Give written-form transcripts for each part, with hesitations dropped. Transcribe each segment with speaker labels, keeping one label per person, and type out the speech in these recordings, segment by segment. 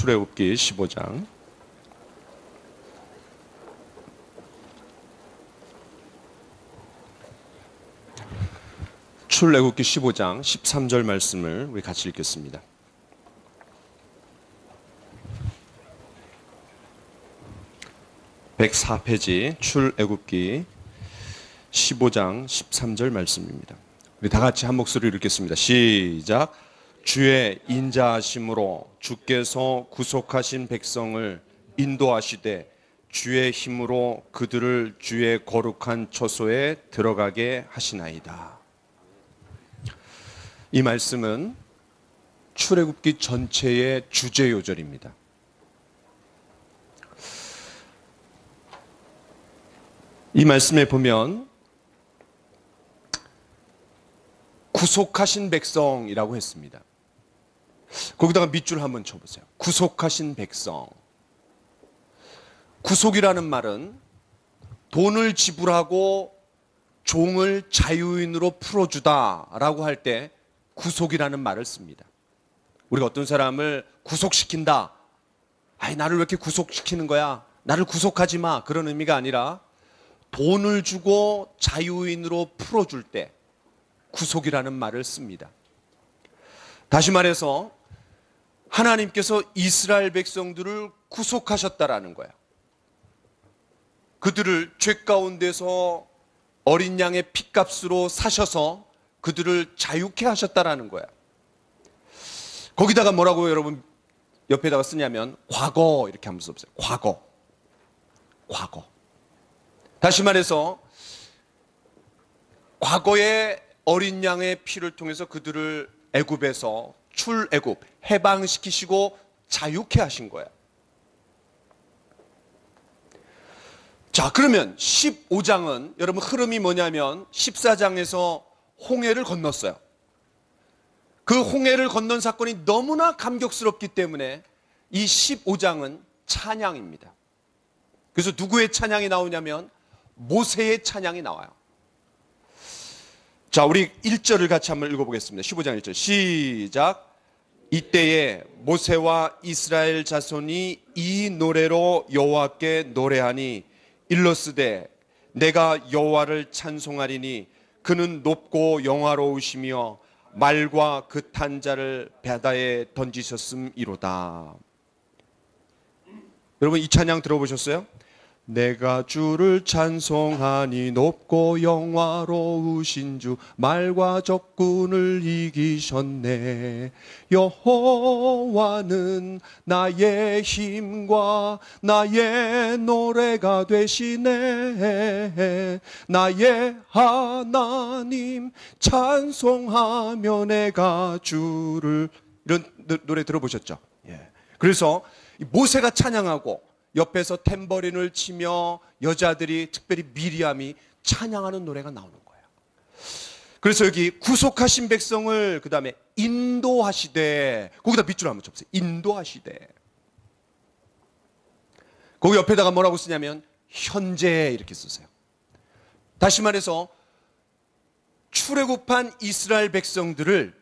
Speaker 1: 출애굽기 15장 출애굽기 15장 13절 말씀을 우리 같이 읽겠습니다. (104페이지) 출애굽기 15장 13절 말씀입니다. 우리 다 같이 한 목소리로 읽겠습니다. 시작. 주의 인자하심으로 주께서 구속하신 백성을 인도하시되 주의 힘으로 그들을 주의 거룩한 처소에 들어가게 하시나이다. 이 말씀은 출애굽기 전체의 주제 요절입니다. 이 말씀에 보면 구속하신 백성이라고 했습니다. 거기다가 밑줄 한번 쳐보세요. 구속하신 백성. 구속이라는 말은 돈을 지불하고 종을 자유인으로 풀어주다라고 할 때 구속이라는 말을 씁니다. 우리가 어떤 사람을 구속시킨다. 아이, 나를 왜 이렇게 구속시키는 거야? 나를 구속하지 마. 그런 의미가 아니라 돈을 주고 자유인으로 풀어줄 때 구속이라는 말을 씁니다. 다시 말해서 하나님께서 이스라엘 백성들을 구속하셨다라는 거야. 그들을 죄 가운데서 어린 양의 핏값으로 사셔서 그들을 자유케 하셨다라는 거야. 거기다가 뭐라고 여러분 옆에다가 쓰냐면 과거 이렇게 하면서 없어요. 과거. 다시 말해서 과거의 어린 양의 피를 통해서 그들을 애굽에서 출애굽 해방시키시고 자유케 하신 거야. 자, 그러면 15장은 여러분 흐름이 뭐냐면 14장에서 홍해를 건넜어요. 그 홍해를 건넌 사건이 너무나 감격스럽기 때문에 이 15장은 찬양입니다. 그래서 누구의 찬양이 나오냐면 모세의 찬양이 나와요. 자, 우리 1절을 같이 한번 읽어보겠습니다. 15장 1절 시작. 이때에 모세와 이스라엘 자손이 이 노래로 여호와께 노래하니 일러스되 내가 여호와를 찬송하리니 그는 높고 영화로우시며 말과 그 탄 자를 바다에 던지셨음이로다. 여러분 이 찬양 들어보셨어요? 내가 주를 찬송하니 높고 영화로우신 주 말과 적군을 이기셨네. 여호와는 나의 힘과 나의 노래가 되시네. 나의 하나님 찬송하며 내가 주를, 이런 노래 들어보셨죠? 예. 그래서 모세가 찬양하고 옆에서 탬버린을 치며 여자들이 특별히 미리암이 찬양하는 노래가 나오는 거예요. 그래서 여기 구속하신 백성을 그 다음에 인도하시되, 거기다 밑줄 한번 쳐보세요. 인도하시되. 거기 옆에다가 뭐라고 쓰냐면 현재 이렇게 쓰세요. 다시 말해서 출애굽한 이스라엘 백성들을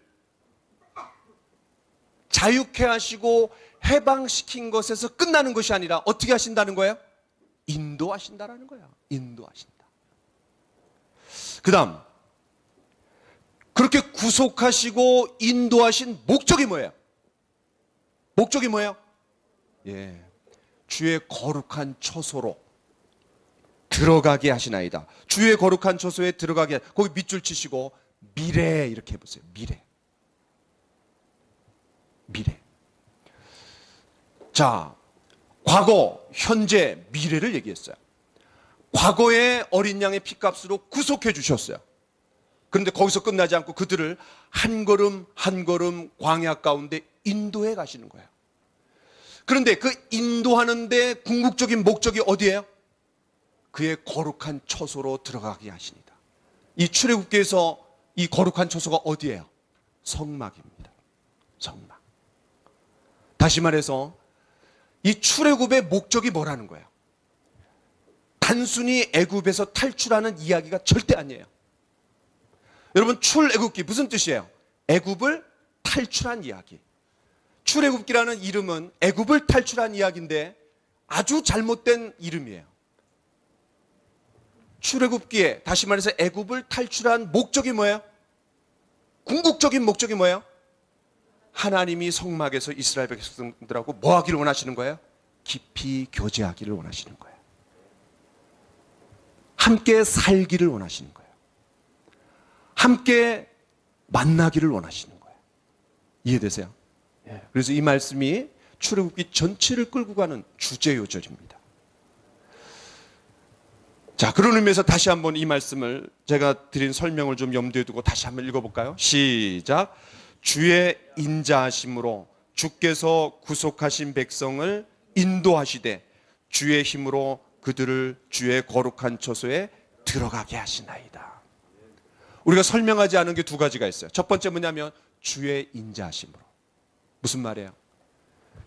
Speaker 1: 자유케 하시고 해방시킨 것에서 끝나는 것이 아니라 어떻게 하신다는 거예요? 인도하신다라는 거예요. 인도하신다. 그 다음, 그렇게 구속하시고 인도하신 목적이 뭐예요? 목적이 뭐예요? 예, 주의 거룩한 처소로 들어가게 하시나이다. 주의 거룩한 처소에 들어가게, 거기 밑줄 치시고 미래 이렇게 해보세요. 미래. 자, 과거, 현재, 미래를 얘기했어요. 과거의 어린 양의 핏값으로 구속해 주셨어요. 그런데 거기서 끝나지 않고 그들을 한 걸음 한 걸음 광야 가운데 인도해 가시는 거예요. 그런데 그 인도하는데 궁극적인 목적이 어디예요? 그의 거룩한 처소로 들어가게 하십니다. 이 출애굽기에서 이 거룩한 처소가 어디예요? 성막입니다. 성막. 다시 말해서 이 출애굽의 목적이 뭐라는 거예요? 단순히 애굽에서 탈출하는 이야기가 절대 아니에요. 여러분 출애굽기 무슨 뜻이에요? 애굽을 탈출한 이야기. 출애굽기라는 이름은 애굽을 탈출한 이야기인데 아주 잘못된 이름이에요. 출애굽기에, 다시 말해서 애굽을 탈출한 목적이 뭐예요? 궁극적인 목적이 뭐예요? 하나님이 성막에서 이스라엘 백성들하고 뭐 하기를 원하시는 거예요? 깊이 교제하기를 원하시는 거예요. 함께 살기를 원하시는 거예요. 함께 만나기를 원하시는 거예요. 이해되세요? 그래서 이 말씀이 출애굽기 전체를 끌고 가는 주제 요절입니다. 자, 그런 의미에서 다시 한번 이 말씀을 제가 드린 설명을 좀 염두에 두고 다시 한번 읽어볼까요? 시작. 주의 인자하심으로 주께서 구속하신 백성을 인도하시되 주의 힘으로 그들을 주의 거룩한 처소에 들어가게 하시나이다. 우리가 설명하지 않은 게 두 가지가 있어요. 첫 번째 뭐냐면 주의 인자하심으로. 무슨 말이에요?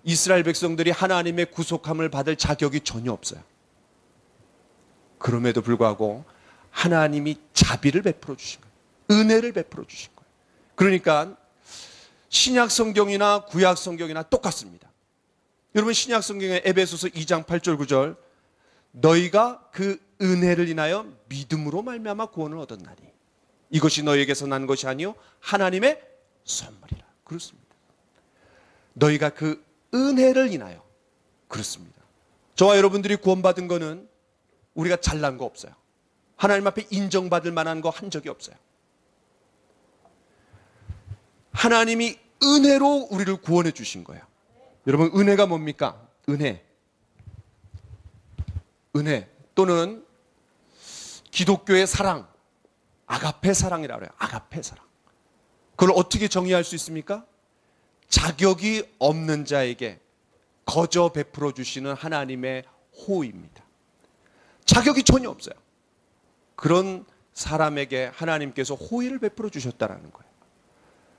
Speaker 1: 이스라엘 백성들이 하나님의 구속함을 받을 자격이 전혀 없어요. 그럼에도 불구하고 하나님이 자비를 베풀어 주신 거예요. 은혜를 베풀어 주신 거예요. 그러니까 신약 성경이나 구약 성경이나 똑같습니다. 여러분, 신약 성경의 에베소서 2장 8절 9절, 너희가 그 은혜를 인하여 믿음으로 말미암아 구원을 얻었나니 이것이 너희에게서 난 것이 아니요 하나님의 선물이라. 그렇습니다. 너희가 그 은혜를 인하여. 그렇습니다. 저와 여러분들이 구원받은 거는 우리가 잘난 거 없어요. 하나님 앞에 인정받을 만한 거 한 적이 없어요. 하나님이 은혜로 우리를 구원해 주신 거예요. 여러분, 은혜가 뭡니까? 은혜 또는 기독교의 사랑, 아가페 사랑이라고 해요. 아가페 사랑. 그걸 어떻게 정의할 수 있습니까? 자격이 없는 자에게 거저 베풀어 주시는 하나님의 호의입니다. 자격이 전혀 없어요. 그런 사람에게 하나님께서 호의를 베풀어 주셨다는 거예요.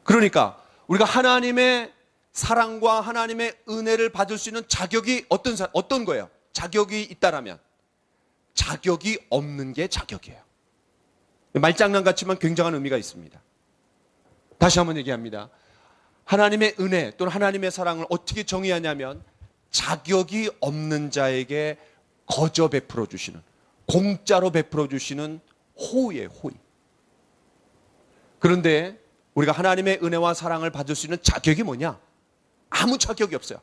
Speaker 1: 그러니까 우리가 하나님의 사랑과 하나님의 은혜를 받을 수 있는 자격이 어떤 거예요? 자격이 있다라면 자격이 없는 게 자격이에요. 말장난 같지만 굉장한 의미가 있습니다. 다시 한번 얘기합니다. 하나님의 은혜 또는 하나님의 사랑을 어떻게 정의하냐면 자격이 없는 자에게 거저 베풀어 주시는, 공짜로 베풀어 주시는 호의예요, 호의. 그런데 우리가 하나님의 은혜와 사랑을 받을 수 있는 자격이 뭐냐? 아무 자격이 없어요.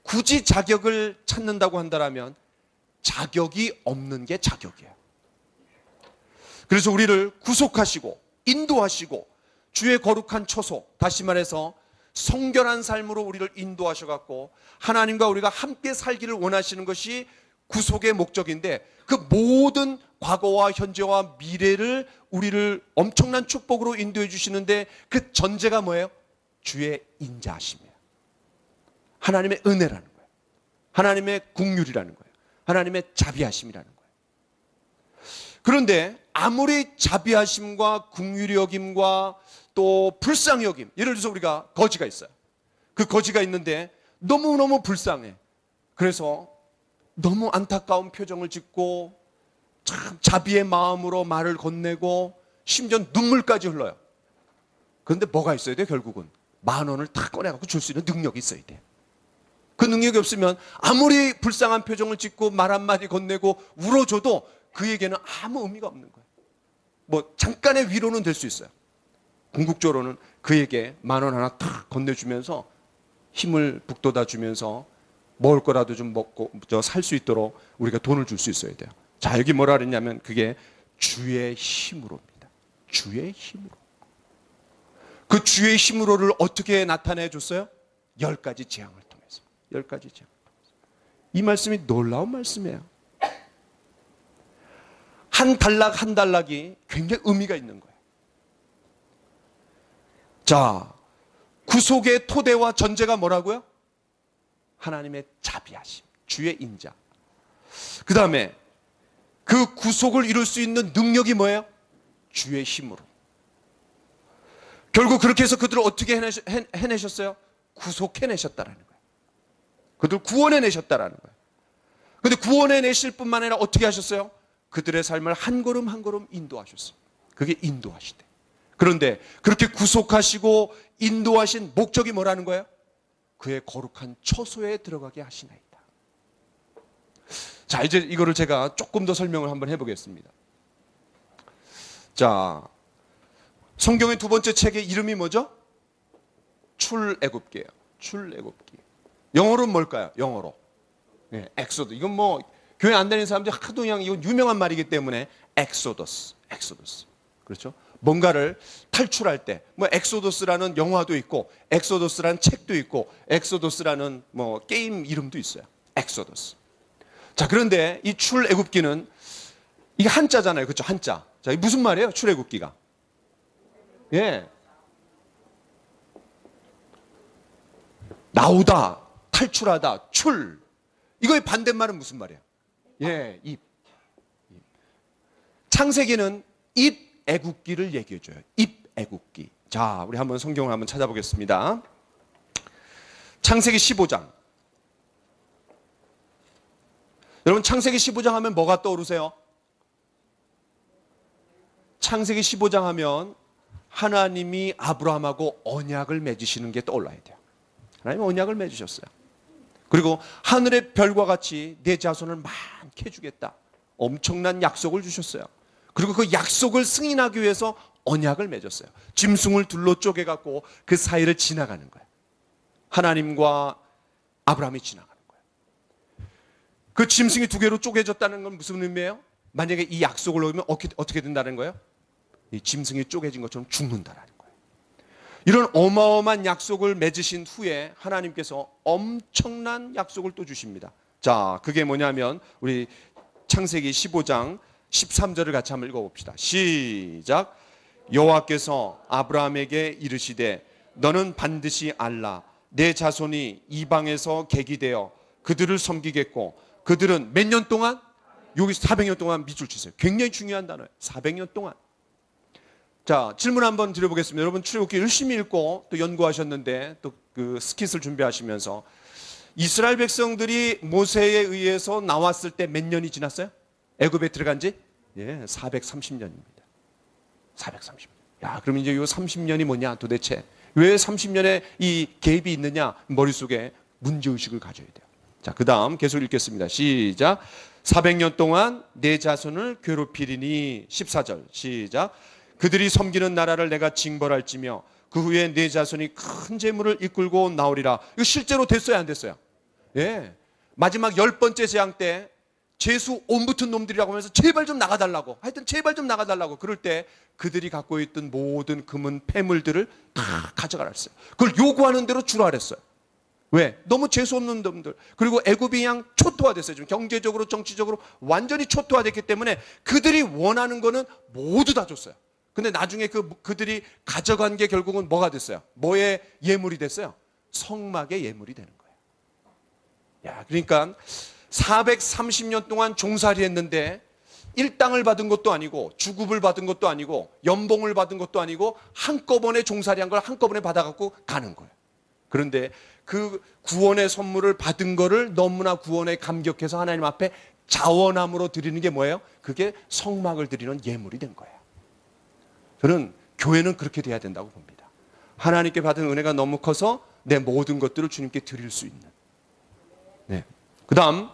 Speaker 1: 굳이 자격을 찾는다고 한다면 자격이 없는 게 자격이에요. 그래서 우리를 구속하시고 인도하시고 주의 거룩한 처소, 다시 말해서 성결한 삶으로 우리를 인도하셔갖고 하나님과 우리가 함께 살기를 원하시는 것이 구속의 목적인데, 그 모든 과거와 현재와 미래를 우리를 엄청난 축복으로 인도해 주시는데 그 전제가 뭐예요? 주의 인자하심이에요. 하나님의 은혜라는 거예요. 하나님의 긍휼이라는 거예요. 하나님의 자비하심이라는 거예요. 그런데 아무리 자비하심과 긍휼히 여김과 또 불쌍히 여김, 예를 들어서 우리가 거지가 있어요. 그 거지가 있는데 너무너무 불쌍해. 그래서 너무 안타까운 표정을 짓고 참 자비의 마음으로 말을 건네고 심지어 눈물까지 흘러요. 그런데 뭐가 있어야 돼? 결국은 10,000원을 다 꺼내갖고 줄 수 있는 능력이 있어야 돼. 그 능력이 없으면 아무리 불쌍한 표정을 짓고 말 한마디 건네고 울어줘도 그에게는 아무 의미가 없는 거예요. 뭐 잠깐의 위로는 될 수 있어요. 궁극적으로는 그에게 10,000원 하나 탁 건네주면서 힘을 북돋아 주면서 먹을 거라도 좀 먹고 살 수 있도록 우리가 돈을 줄 수 있어야 돼요. 자, 여기 뭐라 그랬냐면 그게 주의 힘으로입니다. 주의 힘으로. 그 주의 힘으로를 어떻게 나타내 줬어요? 10가지 재앙을 통해서. 10가지 재앙. 이 말씀이 놀라운 말씀이에요. 한 단락 한 단락이 굉장히 의미가 있는 거예요. 자, 구속의 토대와 전제가 뭐라고요? 하나님의 자비하심, 주의 인자. 그 다음에 그 구속을 이룰 수 있는 능력이 뭐예요? 주의 힘으로. 결국 그렇게 해서 그들을 어떻게 해내셨어요? 구속해내셨다라는 거예요. 그들을 구원해내셨다라는 거예요. 그런데 구원해내실 뿐만 아니라 어떻게 하셨어요? 그들의 삶을 한 걸음 한 걸음 인도하셨어요. 그게 인도하시대. 그런데 그렇게 구속하시고 인도하신 목적이 뭐라는 거예요? 그의 거룩한 처소에 들어가게 하시나이다. 자, 이제 이거를 제가 조금 더 설명을 한번 해보겠습니다. 자, 성경의 두 번째 책의 이름이 뭐죠? 출애굽기예요. 출애굽기. 영어로는 뭘까요? 영어로. 네, 엑소드. 이건 뭐 교회 안 다니는 사람들이 하도 그냥 이건 유명한 말이기 때문에 엑소더스. 그렇죠? 뭔가를 탈출할 때, 뭐 엑소더스라는 영화도 있고, 엑소더스라는 책도 있고, 엑소더스라는 뭐 게임 이름도 있어요. 엑소더스. 자, 그런데 이 출애굽기는 이게 한자잖아요. 그렇죠? 한자. 자, 이게 무슨 말이에요? 출애굽기가. 예. 나오다, 탈출하다, 출. 이거의 반대말은 무슨 말이에요? 예, 입. 창세기는 입 애굽기를 얘기해줘요. 입 애굽기. 자, 우리 한번 성경을 한번 찾아보겠습니다. 창세기 15장. 여러분, 창세기 15장 하면 뭐가 떠오르세요? 창세기 15장 하면 하나님이 아브라함하고 언약을 맺으시는 게 떠올라야 돼요. 하나님이 언약을 맺으셨어요. 그리고 하늘의 별과 같이 내 자손을 많게 해주겠다. 엄청난 약속을 주셨어요. 그리고 그 약속을 승인하기 위해서 언약을 맺었어요. 짐승을 둘로 쪼개갖고 그 사이를 지나가는 거예요. 하나님과 아브라함이 지나가는 거예요. 그 짐승이 두 개로 쪼개졌다는 건 무슨 의미예요? 만약에 이 약속을 어기면 어떻게 된다는 거예요? 이 짐승이 쪼개진 것처럼 죽는다라는 거예요. 이런 어마어마한 약속을 맺으신 후에 하나님께서 엄청난 약속을 또 주십니다. 자, 그게 뭐냐면 우리 창세기 15장 13절을 같이 한번 읽어봅시다. 시작. 여호와께서 아브라함에게 이르시되 너는 반드시 알라. 내 자손이 이방에서 객이되어 그들을 섬기겠고 그들은 몇 년 동안? 여기 400년 동안 밑줄 치세요. 굉장히 중요한 단어예요. 400년 동안. 자, 질문 한번 드려보겠습니다. 여러분 출애굽기 열심히 읽고 또 연구하셨는데 또 그 스킷을 준비하시면서 이스라엘 백성들이 모세에 의해서 나왔을 때 몇 년이 지났어요? 애굽에 들어간 지? 예, 430년입니다. 430년. 야, 그럼 이제 이 30년이 뭐냐 도대체? 왜 30년에 이 갭이 있느냐? 머릿속에 문제의식을 가져야 돼요. 자, 그 다음 계속 읽겠습니다. 시작. 400년 동안 내 자손을 괴롭히리니 14절 시작. 그들이 섬기는 나라를 내가 징벌할지며 그 후에 내 자손이 큰 재물을 이끌고 나오리라. 이거 실제로 됐어요, 안 됐어요? 예. 마지막 10번째 재앙 때 재수 온 붙은 놈들이라고 하면서 제발 좀 나가달라고, 하여튼 제발 좀 나가달라고 그럴 때 그들이 갖고 있던 모든 금은 폐물들을 다 가져가라 했어요. 그걸 요구하는 대로 주라 그랬어요. 왜? 너무 재수 없는 놈들. 그리고 애굽이 그냥 초토화됐어요. 좀 경제적으로 정치적으로 완전히 초토화됐기 때문에 그들이 원하는 거는 모두 다 줬어요. 근데 나중에 그들이 가져간 게 결국은 뭐가 됐어요? 뭐의 예물이 됐어요? 성막의 예물이 되는 거예요. 야, 그러니까 430년 동안 종살이 했는데 일당을 받은 것도 아니고 주급을 받은 것도 아니고 연봉을 받은 것도 아니고 한꺼번에 종살이한 걸 한꺼번에 받아갖고 가는 거예요. 그런데 그 구원의 선물을 받은 거를 너무나 구원에 감격해서 하나님 앞에 자원함으로 드리는 게 뭐예요? 그게 성막을 드리는 예물이 된 거예요. 저는 교회는 그렇게 돼야 된다고 봅니다. 하나님께 받은 은혜가 너무 커서 내 모든 것들을 주님께 드릴 수 있는. 네. 그 다음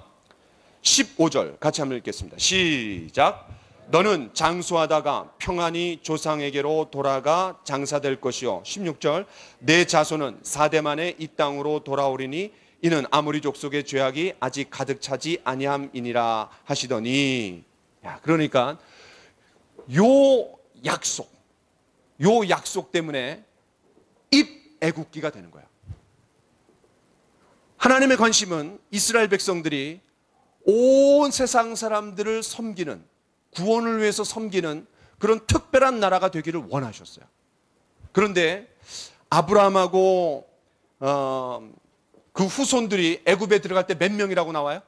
Speaker 1: 15절 같이 한번 읽겠습니다. 시작. 너는 장수하다가 평안히 조상에게로 돌아가 장사될 것이요. 16절. 내 자손은 4대 만에 이 땅으로 돌아오리니 이는 아모리 족속의 죄악이 아직 가득 차지 아니함이니라 하시더니. 야, 그러니까 요 약속 때문에 입 애굽기가 되는 거야. 하나님의 관심은 이스라엘 백성들이 온 세상 사람들을 섬기는, 구원을 위해서 섬기는 그런 특별한 나라가 되기를 원하셨어요. 그런데 아브라함하고 그 후손들이 애굽에 들어갈 때 몇 명이라고 나와요?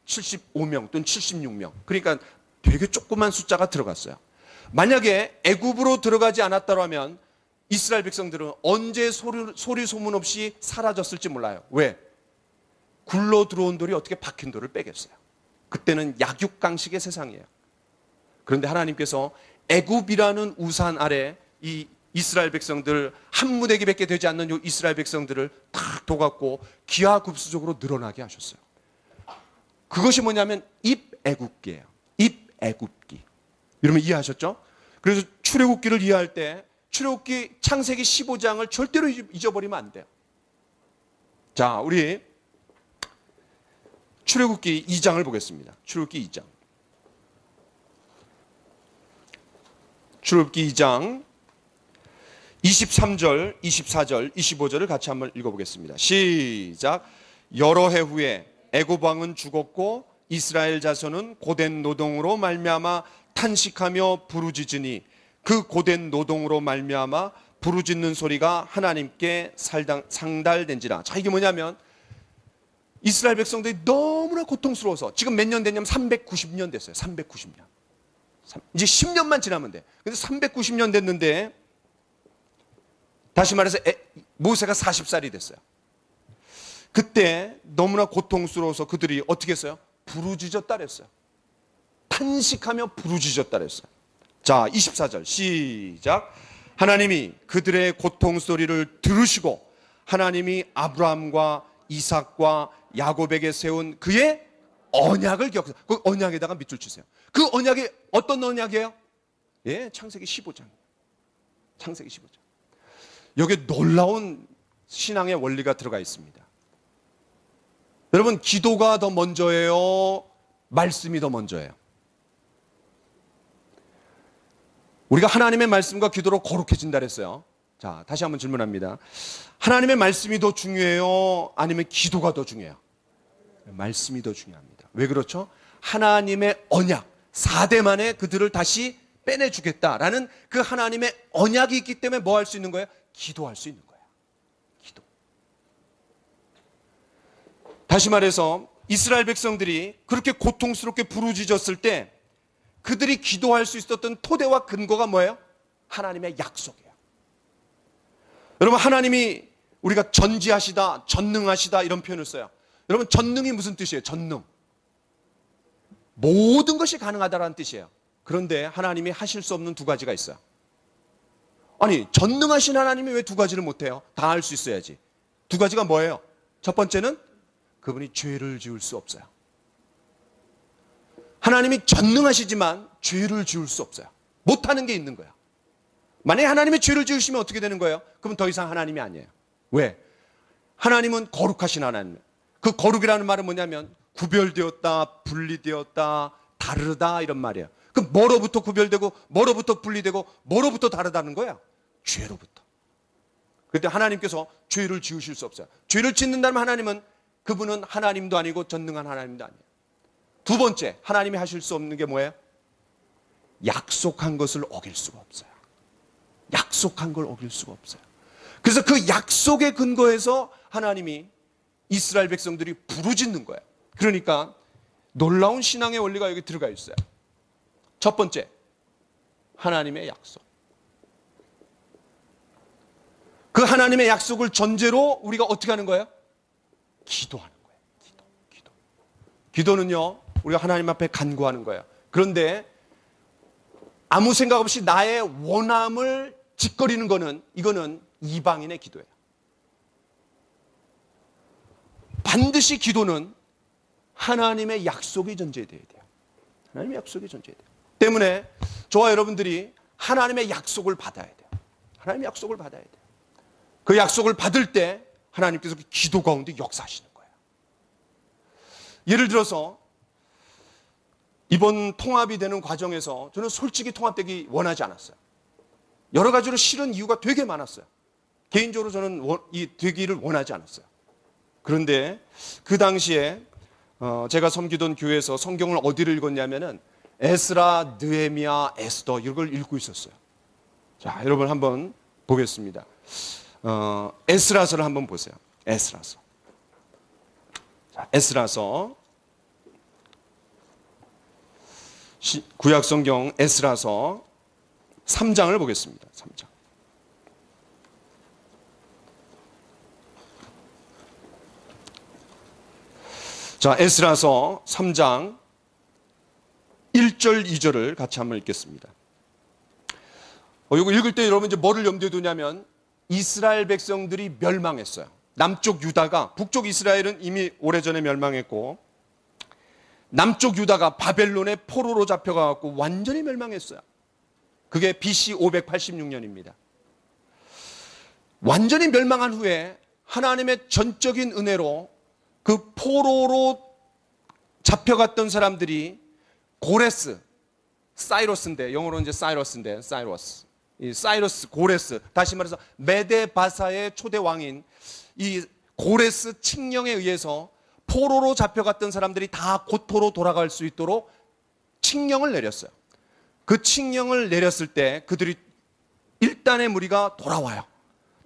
Speaker 1: 75명 또는 76명. 그러니까 되게 조그만 숫자가 들어갔어요. 만약에 애굽으로 들어가지 않았다면 이스라엘 백성들은 언제 소리 소문 없이 사라졌을지 몰라요. 왜? 굴러 들어온 돌이 어떻게 박힌 돌을 빼겠어요? 그때는 약육강식의 세상이에요. 그런데 하나님께서 애굽이라는 우산 아래 이 이스라엘 백성들, 한 무더기밖에 되지 않는 요 이스라엘 백성들을 탁 도갖고 기하급수적으로 늘어나게 하셨어요. 그것이 뭐냐면 입애굽기예요. 입애굽기. 여러분 이해하셨죠? 그래서 출애굽기를 이해할 때 출애굽기 창세기 15장을 절대로 잊어버리면 안 돼요. 자, 우리 출애굽기 2장을 보겠습니다. 출애굽기 2장. 출애굽기 2장 23절, 24절, 25절을 같이 한번 읽어보겠습니다. 시작. 여러 해 후에 애굽 왕은 죽었고 이스라엘 자손은 고된 노동으로 말미암아 탄식하며 부르짖으니 그 고된 노동으로 말미암아 부르짖는 소리가 하나님께 상달된지라. 자, 이게 뭐냐면 이스라엘 백성들이 너무나 고통스러워서 지금 몇 년 됐냐면 390년 됐어요. 390년. 이제 10년만 지나면 돼. 근데 390년 됐는데 다시 말해서 모세가 40살이 됐어요. 그때 너무나 고통스러워서 그들이 어떻게 했어요? 부르짖었다 그랬어요. 탄식하며 부르짖었다 그랬어요. 자, 24절 시작. 하나님이 그들의 고통 소리를 들으시고 하나님이 아브라함과 이삭과 야곱에게 세운 그의 언약을 기억하세요. 그 언약에다가 밑줄 치세요. 그 언약이 어떤 언약이에요? 예, 창세기 15장. 창세기 15장. 여기에 놀라운 신앙의 원리가 들어가 있습니다. 여러분, 기도가 더 먼저예요? 말씀이 더 먼저예요? 우리가 하나님의 말씀과 기도로 거룩해진다 그랬어요. 자, 다시 한번 질문합니다. 하나님의 말씀이 더 중요해요? 아니면 기도가 더 중요해요? 말씀이 더 중요합니다. 왜 그렇죠? 하나님의 언약, 4대 만에 그들을 다시 빼내주겠다라는 그 하나님의 언약이 있기 때문에 뭐 할 수 있는 거예요? 기도할 수 있는 거예요. 기도. 다시 말해서 이스라엘 백성들이 그렇게 고통스럽게 부르짖었을 때 그들이 기도할 수 있었던 토대와 근거가 뭐예요? 하나님의 약속이에요. 여러분, 하나님이 우리가 전지하시다, 전능하시다 이런 표현을 써요. 여러분, 전능이 무슨 뜻이에요? 전능. 모든 것이 가능하다라는 뜻이에요. 그런데 하나님이 하실 수 없는 두 가지가 있어요. 아니, 전능하신 하나님이 왜 두 가지를 못해요? 다 할 수 있어야지. 두 가지가 뭐예요? 첫 번째는 그분이 죄를 지을 수 없어요. 하나님이 전능하시지만 죄를 지을 수 없어요. 못하는 게 있는 거야. 만약에 하나님이 죄를 지으시면 어떻게 되는 거예요? 그럼 더 이상 하나님이 아니에요. 왜? 하나님은 거룩하신 하나님. 그 거룩이라는 말은 뭐냐면 구별되었다, 분리되었다, 다르다 이런 말이에요. 그럼 뭐로부터 구별되고 뭐로부터 분리되고 뭐로부터 다르다는 거야? 죄로부터. 그런데 하나님께서 죄를 지으실 수 없어요. 죄를 짓는다면 하나님은 그분은 하나님도 아니고 전능한 하나님도 아니에요. 두 번째, 하나님이 하실 수 없는 게 뭐예요? 약속한 것을 어길 수가 없어요. 약속한 걸 어길 수가 없어요. 그래서 그 약속의 근거에서 하나님이 이스라엘 백성들이 부르짖는 거예요. 그러니까 놀라운 신앙의 원리가 여기 들어가 있어요. 첫 번째, 하나님의 약속. 그 하나님의 약속을 전제로 우리가 어떻게 하는 거예요? 기도하는 거예요. 기도. 기도는요, 우리가 하나님 앞에 간구하는 거예요. 그런데 아무 생각 없이 나의 원함을 짓거리는 거는, 이거는 이방인의 기도예요. 반드시 기도는 하나님의 약속이 전제돼야 돼요. 하나님의 약속이 전제돼야 돼요. 때문에 저와 여러분들이 하나님의 약속을 받아야 돼요. 하나님의 약속을 받아야 돼요. 그 약속을 받을 때 하나님께서 그 기도 가운데 역사하시는 거예요. 예를 들어서 이번 통합이 되는 과정에서 저는 솔직히 통합되기 원하지 않았어요. 여러 가지로 싫은 이유가 되게 많았어요. 개인적으로 저는 이 되기를 원하지 않았어요. 그런데 그 당시에 제가 섬기던 교회에서 성경을 어디를 읽었냐면은 에스라, 느헤미야, 에스더 이걸 읽고 있었어요. 자, 여러분 한번 보겠습니다. 에스라서를 한번 보세요. 에스라서. 자, 에스라서. 구약 성경 에스라서 3장을 보겠습니다. 3장. 자, 에스라서 3장 1절, 2절을 같이 한번 읽겠습니다. 이거 읽을 때 여러분 이제 뭐를 염두에 두냐면 이스라엘 백성들이 멸망했어요. 남쪽 유다가, 북쪽 이스라엘은 이미 오래전에 멸망했고 남쪽 유다가 바벨론의 포로로 잡혀가고 완전히 멸망했어요. 그게 BC 586년입니다. 완전히 멸망한 후에 하나님의 전적인 은혜로 그 포로로 잡혀갔던 사람들이 고레스, 사이러스인데 영어로는 이제 사이러스인데 이 사이러스, 고레스, 다시 말해서 메데바사의 초대 왕인 이 고레스 칙령에 의해서 포로로 잡혀갔던 사람들이 다 고토로 돌아갈 수 있도록 칙령을 내렸어요. 그 칙령을 내렸을 때 그들이 일단의 무리가 돌아와요.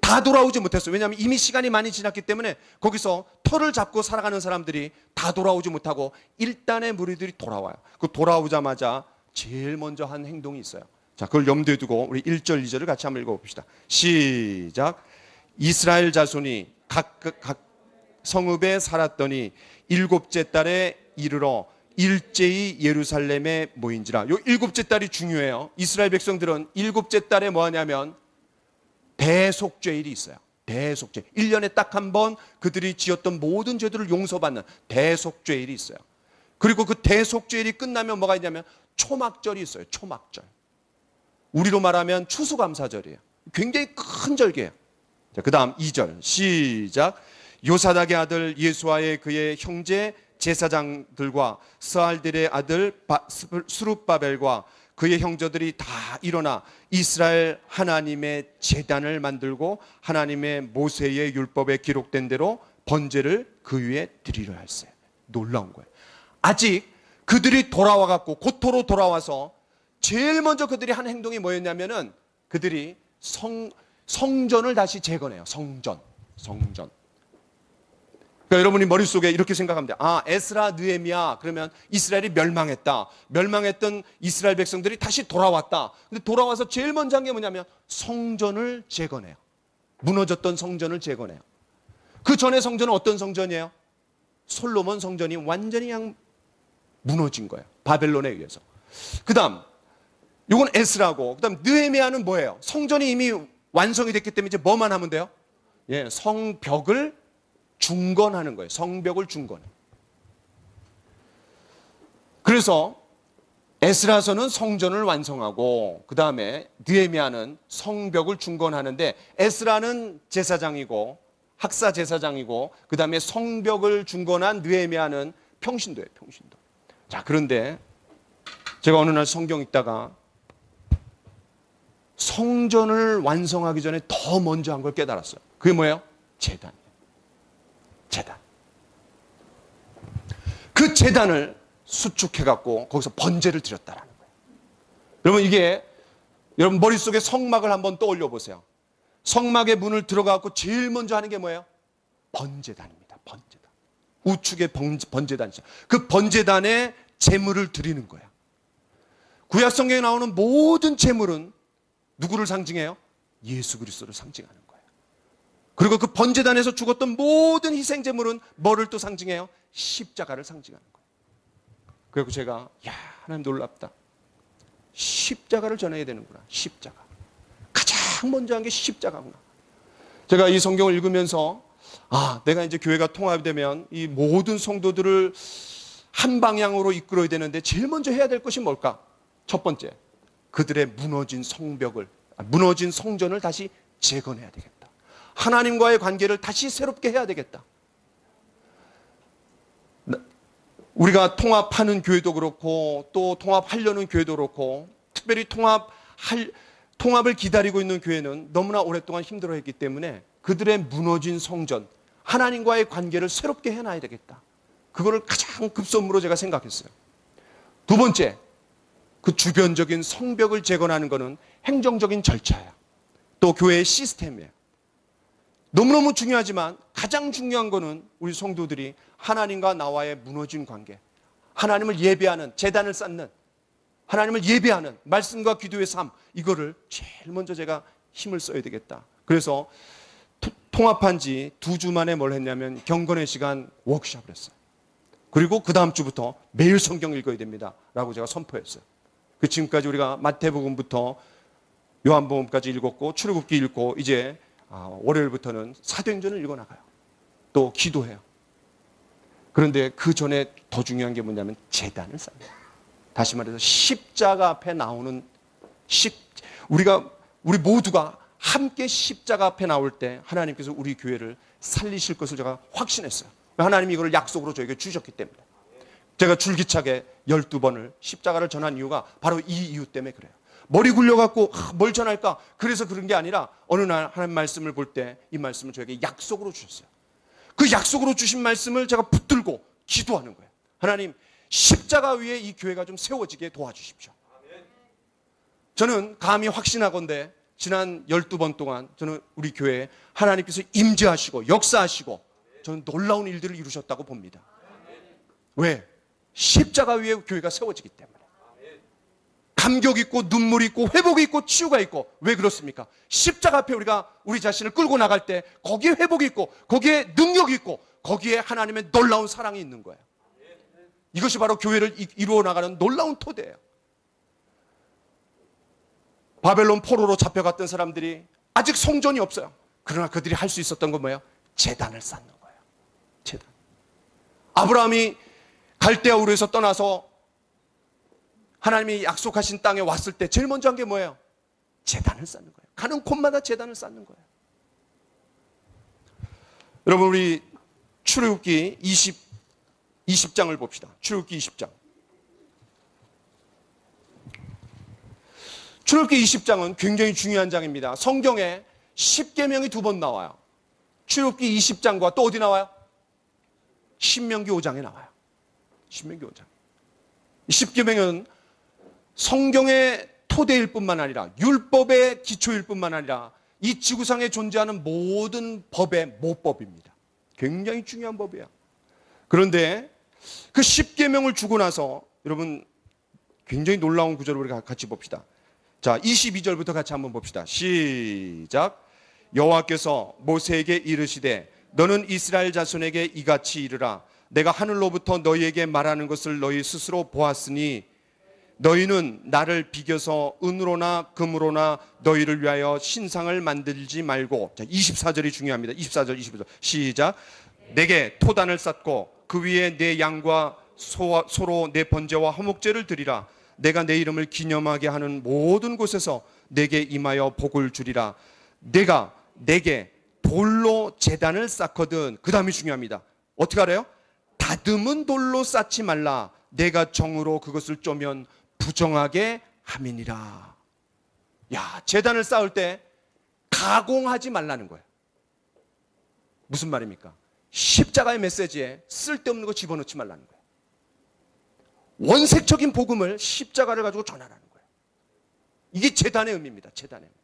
Speaker 1: 다 돌아오지 못했어요. 왜냐하면 이미 시간이 많이 지났기 때문에 거기서 터를 잡고 살아가는 사람들이 다 돌아오지 못하고 일단의 무리들이 돌아와요. 그 돌아오자마자 제일 먼저 한 행동이 있어요. 자, 그걸 염두에 두고 우리 1절, 2절을 같이 한번 읽어봅시다. 시작. 이스라엘 자손이 각 성읍에 살았더니 일곱째 달에 이르러 일제히 예루살렘에 모인지라. 요 일곱째 달이 중요해요. 이스라엘 백성들은 일곱째 달에 뭐 하냐면 대속죄일이 있어요. 대속죄. 1년에 딱 한 번 그들이 지었던 모든 죄들을 용서받는 대속죄일이 있어요. 그리고 그 대속죄일이 끝나면 뭐가 있냐면 초막절이 있어요. 초막절. 우리로 말하면 추수감사절이에요. 굉장히 큰 절기예요. 자, 그 다음 2절 시작. 요사닥의 아들 예수아의 그의 형제 제사장들과 스알들의 아들 스룹바벨과 그의 형제들이 다 일어나 이스라엘 하나님의 제단을 만들고 하나님의 모세의 율법에 기록된 대로 번제를 그 위에 드리려 할세. 놀라운 거예요. 아직 그들이 돌아와갖고 고토로 돌아와서 제일 먼저 그들이 한 행동이 뭐였냐면은 그들이 성전을 다시 재건해요. 성전. 그러니까 여러분이 머릿속에 이렇게 생각하면 돼요. 아, 에스라, 느헤미야. 그러면 이스라엘이 멸망했다. 멸망했던 이스라엘 백성들이 다시 돌아왔다. 근데 돌아와서 제일 먼저 한 게 뭐냐면 성전을 재건해요. 무너졌던 성전을 재건해요. 그 전에 성전은 어떤 성전이에요? 솔로몬 성전이 완전히 그냥 무너진 거예요. 바벨론에 의해서. 그 다음 이건 에스라고, 그 다음 느헤미야는 뭐예요? 성전이 이미 완성이 됐기 때문에 이제 뭐만 하면 돼요? 예, 성벽을 중건하는 거예요. 성벽을 중건해. 그래서 에스라서는 성전을 완성하고 그 다음에 느헤미야는 성벽을 중건하는데 에스라는 제사장이고 학사 제사장이고 그 다음에 성벽을 중건한 느헤미야는 평신도예요. 평신도. 자, 그런데 제가 어느 날 성경 읽다가 성전을 완성하기 전에 더 먼저 한 걸 깨달았어요. 그게 뭐예요? 제단이에요. 제단. 그 제단을 수축해갖고 거기서 번제를 드렸다라는 거예요. 여러분 이게 여러분 머릿속에 성막을 한번 떠올려 보세요. 성막의 문을 들어가고 제일 먼저 하는 게 뭐예요? 번제단입니다. 번제단. 우측에 번제단이죠. 그 번제단에 제물을 드리는 거예요. 구약 성경에 나오는 모든 제물은 누구를 상징해요? 예수 그리스도를 상징하는 거예요. 그리고 그 번제단에서 죽었던 모든 희생 제물은 뭐를 또 상징해요? 십자가를 상징하는 거예요. 그리고 제가 하나님 놀랍다. 십자가를 전해야 되는구나. 십자가. 가장 먼저 한 게 십자가구나. 제가 이 성경을 읽으면서 내가 이제 교회가 통합되면 이 모든 성도들을 한 방향으로 이끌어야 되는데 제일 먼저 해야 될 것이 뭘까? 첫 번째, 그들의 무너진 성전을 다시 재건해야 되겠다. 하나님과의 관계를 다시 새롭게 해야 되겠다. 우리가 통합하는 교회도 그렇고 또 통합하려는 교회도 그렇고 특별히 통합을 기다리고 있는 교회는 너무나 오랫동안 힘들어했기 때문에 그들의 무너진 성전, 하나님과의 관계를 새롭게 해놔야 되겠다. 그거를 가장 급선무로 제가 생각했어요. 두 번째, 그 주변적인 성벽을 재건하는 것은 행정적인 절차야. 또 교회의 시스템이에요. 너무너무 중요하지만 가장 중요한 것은 우리 성도들이 하나님과 나와의 무너진 관계, 하나님을 예배하는, 제단을 쌓는, 하나님을 예배하는 말씀과 기도의 삶, 이거를 제일 먼저 제가 힘을 써야 되겠다. 그래서 통합한 지 2주 만에 뭘 했냐면 경건의 시간 워크숍을 했어요. 그리고 그 다음 주부터 매일 성경 읽어야 됩니다 라고 제가 선포했어요. 그 지금까지 우리가 마태복음부터 요한복음까지 읽었고 출애굽기 읽고 이제 월요일부터는 사도행전을 읽어나가요. 또 기도해요. 그런데 그 전에 더 중요한 게 뭐냐면 제단을 쌓는 거예요. 다시 말해서 십자가 앞에 나오는 우리 모두가 함께 십자가 앞에 나올 때 하나님께서 우리 교회를 살리실 것을 제가 확신했어요. 하나님이 이걸 약속으로 저에게 주셨기 때문에. 제가 줄기차게 12번을 십자가를 전한 이유가 바로 이 이유 때문에 그래요. 머리 굴려갖고 뭘 전할까? 그래서 그런 게 아니라 어느 날 하나님 말씀을 볼 때 이 말씀을 저에게 약속으로 주셨어요. 그 약속으로 주신 말씀을 제가 붙들고 기도하는 거예요. 하나님, 십자가 위에 이 교회가 좀 세워지게 도와주십시오. 저는 감히 확신하건대 지난 12번 동안 저는 우리 교회에 하나님께서 임재하시고 역사하시고 저는 놀라운 일들을 이루셨다고 봅니다. 왜? 십자가 위에 교회가 세워지기 때문에. 감격 있고 눈물 있고 회복 있고 치유가 있고. 왜 그렇습니까? 십자가 앞에 우리가 우리 자신을 끌고 나갈 때 거기에 회복이 있고 거기에 능력이 있고 거기에 하나님의 놀라운 사랑이 있는 거예요. 이것이 바로 교회를 이루어 나가는 놀라운 토대예요. 바벨론 포로로 잡혀갔던 사람들이 아직 성전이 없어요. 그러나 그들이 할 수 있었던 건 뭐예요? 제단을 쌓는 거예요. 제단. 아브라함이 갈대아 우르에서 떠나서 하나님이 약속하신 땅에 왔을 때 제일 먼저 한 게 뭐예요? 제단을 쌓는 거예요. 가는 곳마다 제단을 쌓는 거예요. 여러분, 우리 출애굽기 20장을 봅시다. 출애굽기 20장. 출애굽기 20장은 굉장히 중요한 장입니다. 성경에 10계명이 2번 나와요. 출애굽기 20장과 또 어디 나와요? 신명기 5장에 나와요. 신명기 5장. 10계명은 성경의 토대일 뿐만 아니라 율법의 기초일 뿐만 아니라 이 지구상에 존재하는 모든 법의 모법입니다. 굉장히 중요한 법이에요. 그런데 그 10계명을 주고 나서 여러분 굉장히 놀라운 구절을 우리가 같이 봅시다. 자, 22절부터 같이 한번 봅시다. 시작. 여호와께서 모세에게 이르시되 너는 이스라엘 자손에게 이같이 이르라. 내가 하늘로부터 너희에게 말하는 것을 너희 스스로 보았으니 너희는 나를 비겨서 은으로나 금으로나 너희를 위하여 신상을 만들지 말고. 자, 24절이 중요합니다. 24절 25절 시작. 내게 토단을 쌓고 그 위에 내 양과 소로 내 번제와 화목제를 드리라. 내가 내 이름을 기념하게 하는 모든 곳에서 내게 임하여 복을 주리라. 내가 내게 돌로 제단을 쌓거든. 그 다음이 중요합니다. 어떻게 알아요? 다듬은 돌로 쌓지 말라. 내가 정으로 그것을 쪼면 부정하게 함이니라. 야, 제단을 쌓을 때 가공하지 말라는 거예요. 무슨 말입니까? 십자가의 메시지에 쓸데없는 거 집어넣지 말라는 거예요. 원색적인 복음을 십자가를 가지고 전하라는 거예요. 이게 제단의 의미입니다. 제단의 의미.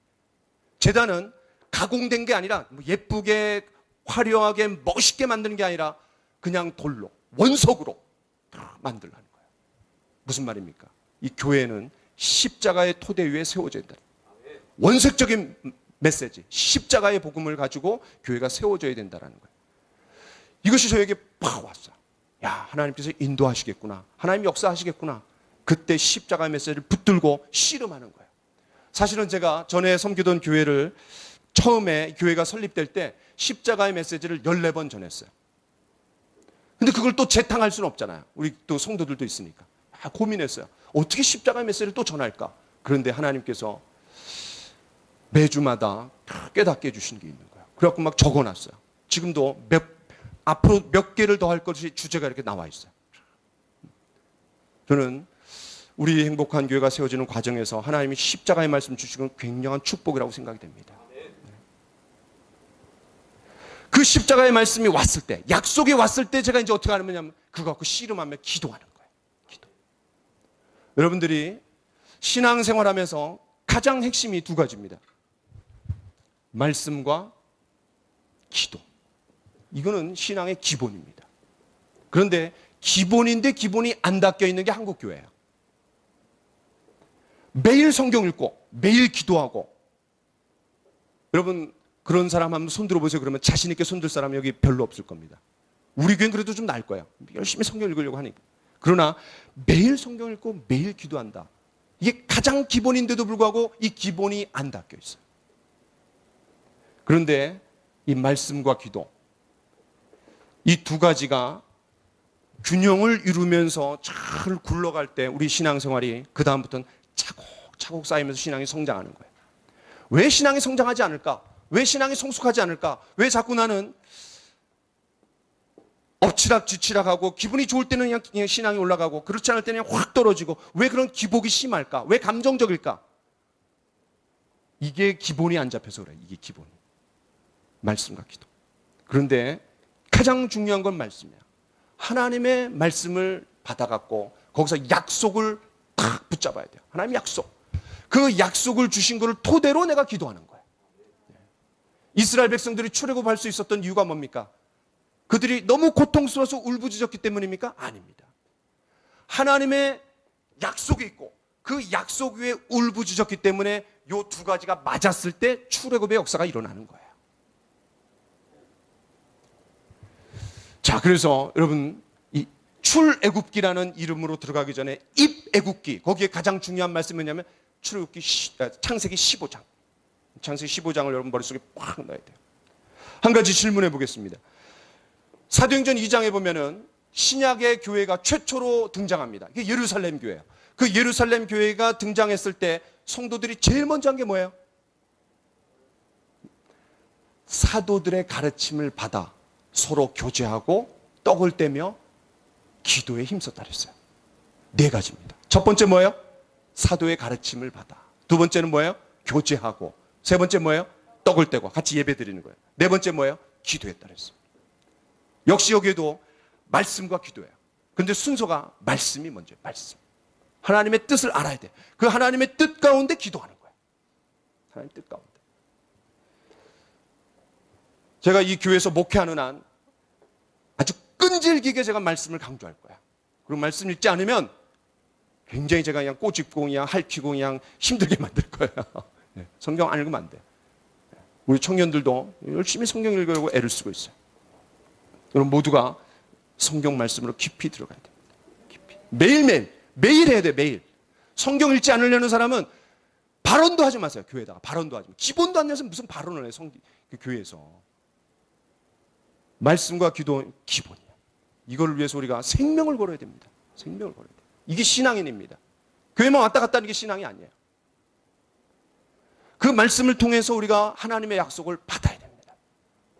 Speaker 1: 제단은 가공된 게 아니라 예쁘게 화려하게 멋있게 만드는 게 아니라 그냥 돌로 원석으로 만들라는 거예요. 무슨 말입니까? 이 교회는 십자가의 토대 위에 세워져야 된다. 원색적인 메시지, 십자가의 복음을 가지고 교회가 세워져야 된다는 거예요. 이것이 저에게 팍 왔어요. 야, 하나님께서 인도하시겠구나. 하나님 역사하시겠구나. 그때 십자가의 메시지를 붙들고 씨름하는 거예요. 사실은 제가 전에 섬기던 교회를 처음에 교회가 설립될 때 십자가의 메시지를 14번 전했어요. 근데 그걸 또 재탕할 수는 없잖아요. 우리 또 성도들도 있으니까. 고민했어요. 어떻게 십자가의 메시지를 또 전할까? 그런데 하나님께서 매주마다 깨닫게 해주시는 게 있는 거예요. 그래갖고 막 적어놨어요. 지금도 앞으로 몇 개를 더 할 것이 주제가 이렇게 나와 있어요. 저는 우리 행복한 교회가 세워지는 과정에서 하나님이 십자가의 말씀 주시는 건 굉장한 축복이라고 생각이 됩니다. 그 십자가의 말씀이 왔을 때, 약속이 왔을 때 제가 이제 어떻게 하냐면 그거 갖고 씨름하며 기도하는 거예요. 기도. 여러분들이 신앙생활하면서 가장 핵심이 2가지입니다. 말씀과 기도. 이거는 신앙의 기본입니다. 그런데 기본인데 기본이 안 닦여 있는 게 한국 교회예요. 매일 성경 읽고 매일 기도하고. 여러분 그런 사람 한번 손 들어보세요. 그러면 자신 있게 손들 사람 여기 별로 없을 겁니다. 우리 교회는 그래도 좀 나을 거예요. 열심히 성경 읽으려고 하니까. 그러나 매일 성경 읽고 매일 기도한다. 이게 가장 기본인데도 불구하고 이 기본이 안 닦여 있어요. 그런데 이 말씀과 기도, 이 두 가지가 균형을 이루면서 잘 굴러갈 때 우리 신앙생활이 그 다음부터는 차곡차곡 쌓이면서 신앙이 성장하는 거예요. 왜 신앙이 성장하지 않을까? 왜 신앙이 성숙하지 않을까? 왜 자꾸 나는 엎치락뒤치락하고 기분이 좋을 때는 그냥 신앙이 올라가고 그렇지 않을 때는 확 떨어지고 왜 그런 기복이 심할까? 왜 감정적일까? 이게 기본이 안 잡혀서 그래. 이게 기본이. 말씀과 기도. 그런데 가장 중요한 건 말씀이야. 하나님의 말씀을 받아갖고 거기서 약속을 딱 붙잡아야 돼요. 하나님 약속. 그 약속을 주신 것을 토대로 내가 기도하는 거예요. 이스라엘 백성들이 출애굽할 수 있었던 이유가 뭡니까? 그들이 너무 고통스러워서 울부짖었기 때문입니까? 아닙니다. 하나님의 약속이 있고 그 약속 위에 울부짖었기 때문에 이 두 가지가 맞았을 때 출애굽의 역사가 일어나는 거예요. 자, 그래서 여러분 이 출애굽기라는 이름으로 들어가기 전에 입애굽기, 거기에 가장 중요한 말씀이 뭐냐면 창세기 15장. 창세기 15장을 여러분 머릿속에 팍 넣어야 돼요. 한 가지 질문해 보겠습니다. 사도행전 2장에 보면은 신약의 교회가 최초로 등장합니다. 이게 예루살렘 교회예요. 그 예루살렘 교회가 등장했을 때 성도들이 제일 먼저 한 게 뭐예요? 사도들의 가르침을 받아 서로 교제하고 떡을 떼며 기도에 힘썼다 그랬어요. 네 가지입니다. 첫 번째 뭐예요? 사도의 가르침을 받아. 두 번째는 뭐예요? 교제하고. 세 번째 뭐예요? 떡을 떼고 같이 예배 드리는 거예요. 네 번째 뭐예요? 기도했다 그랬어요. 역시 여기에도 말씀과 기도예요. 그런데 순서가 말씀이 먼저예요. 말씀. 하나님의 뜻을 알아야 돼. 그 하나님의 뜻 가운데 기도하는 거예요. 하나님의 뜻 가운데. 제가 이 교회에서 목회하는 한 아주 끈질기게 제가 말씀을 강조할 거야. 그리고 말씀 읽지 않으면 굉장히 제가 그냥 꼬집고 그냥 핥히고 그냥 힘들게 만들 거예요. 성경 안 읽으면 안 돼. 우리 청년들도 열심히 성경 읽으려고 애를 쓰고 있어요. 여러분 모두가 성경 말씀으로 깊이 들어가야 됩니다. 깊이. 매일 해야 돼. 매일. 성경 읽지 않으려는 사람은 발언도 하지 마세요. 교회에다가 발언도 하지 마세요. 기본도 안 내서 무슨 발언을 해. 교회에서. 말씀과 기도 기본이야. 이걸 위해서 우리가 생명을 걸어야 됩니다. 생명을 걸어야 돼요. 이게 신앙인입니다. 교회만 왔다 갔다 하는 게 신앙이 아니에요. 그 말씀을 통해서 우리가 하나님의 약속을 받아야 됩니다.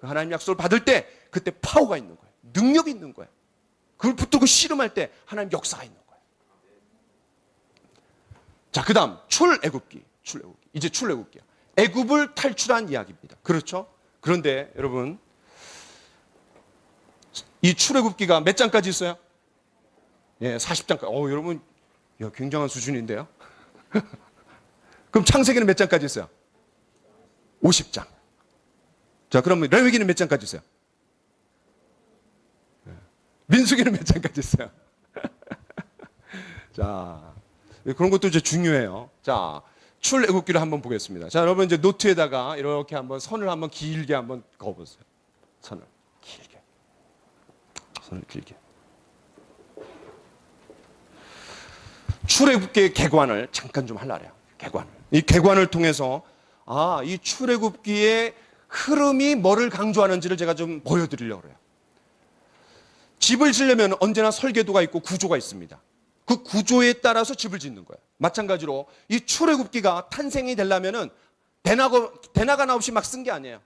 Speaker 1: 그 하나님의 약속을 받을 때 그때 파워가 있는 거예요. 능력이 있는 거예요. 그걸 붙들고 씨름할 때 하나님 역사가 있는 거예요. 자, 그 다음 출애굽기. 이제 출애굽기야. 애굽을 탈출한 이야기입니다. 그렇죠? 그런데 여러분 이 출애굽기가 몇 장까지 있어요? 예, 40장까지. 여러분 굉장한 수준인데요. 그럼 창세기는 몇 장까지 있어요? 50장. 자, 그러면 레위기는 몇 장까지 있어요? 민수기는 몇 장까지 있어요? 자, 그런 것도 이제 중요해요. 자, 출애굽기를 한번 보겠습니다. 자, 여러분 이제 노트에다가 이렇게 한번 선을 한번 길게 한번 그어보세요. 선을 길게. 선을 길게. 출애굽기의 개관을 잠깐 좀 하려래요. 개관을. 이 개관을 통해서 이 출애굽기의 흐름이 뭐를 강조하는지를 제가 좀 보여드리려고 해요. 집을 지으려면 언제나 설계도가 있고 구조가 있습니다. 그 구조에 따라서 집을 짓는 거예요. 마찬가지로 이 출애굽기가 탄생이 되려면은 대나가 없이 막 쓴 게 아니에요.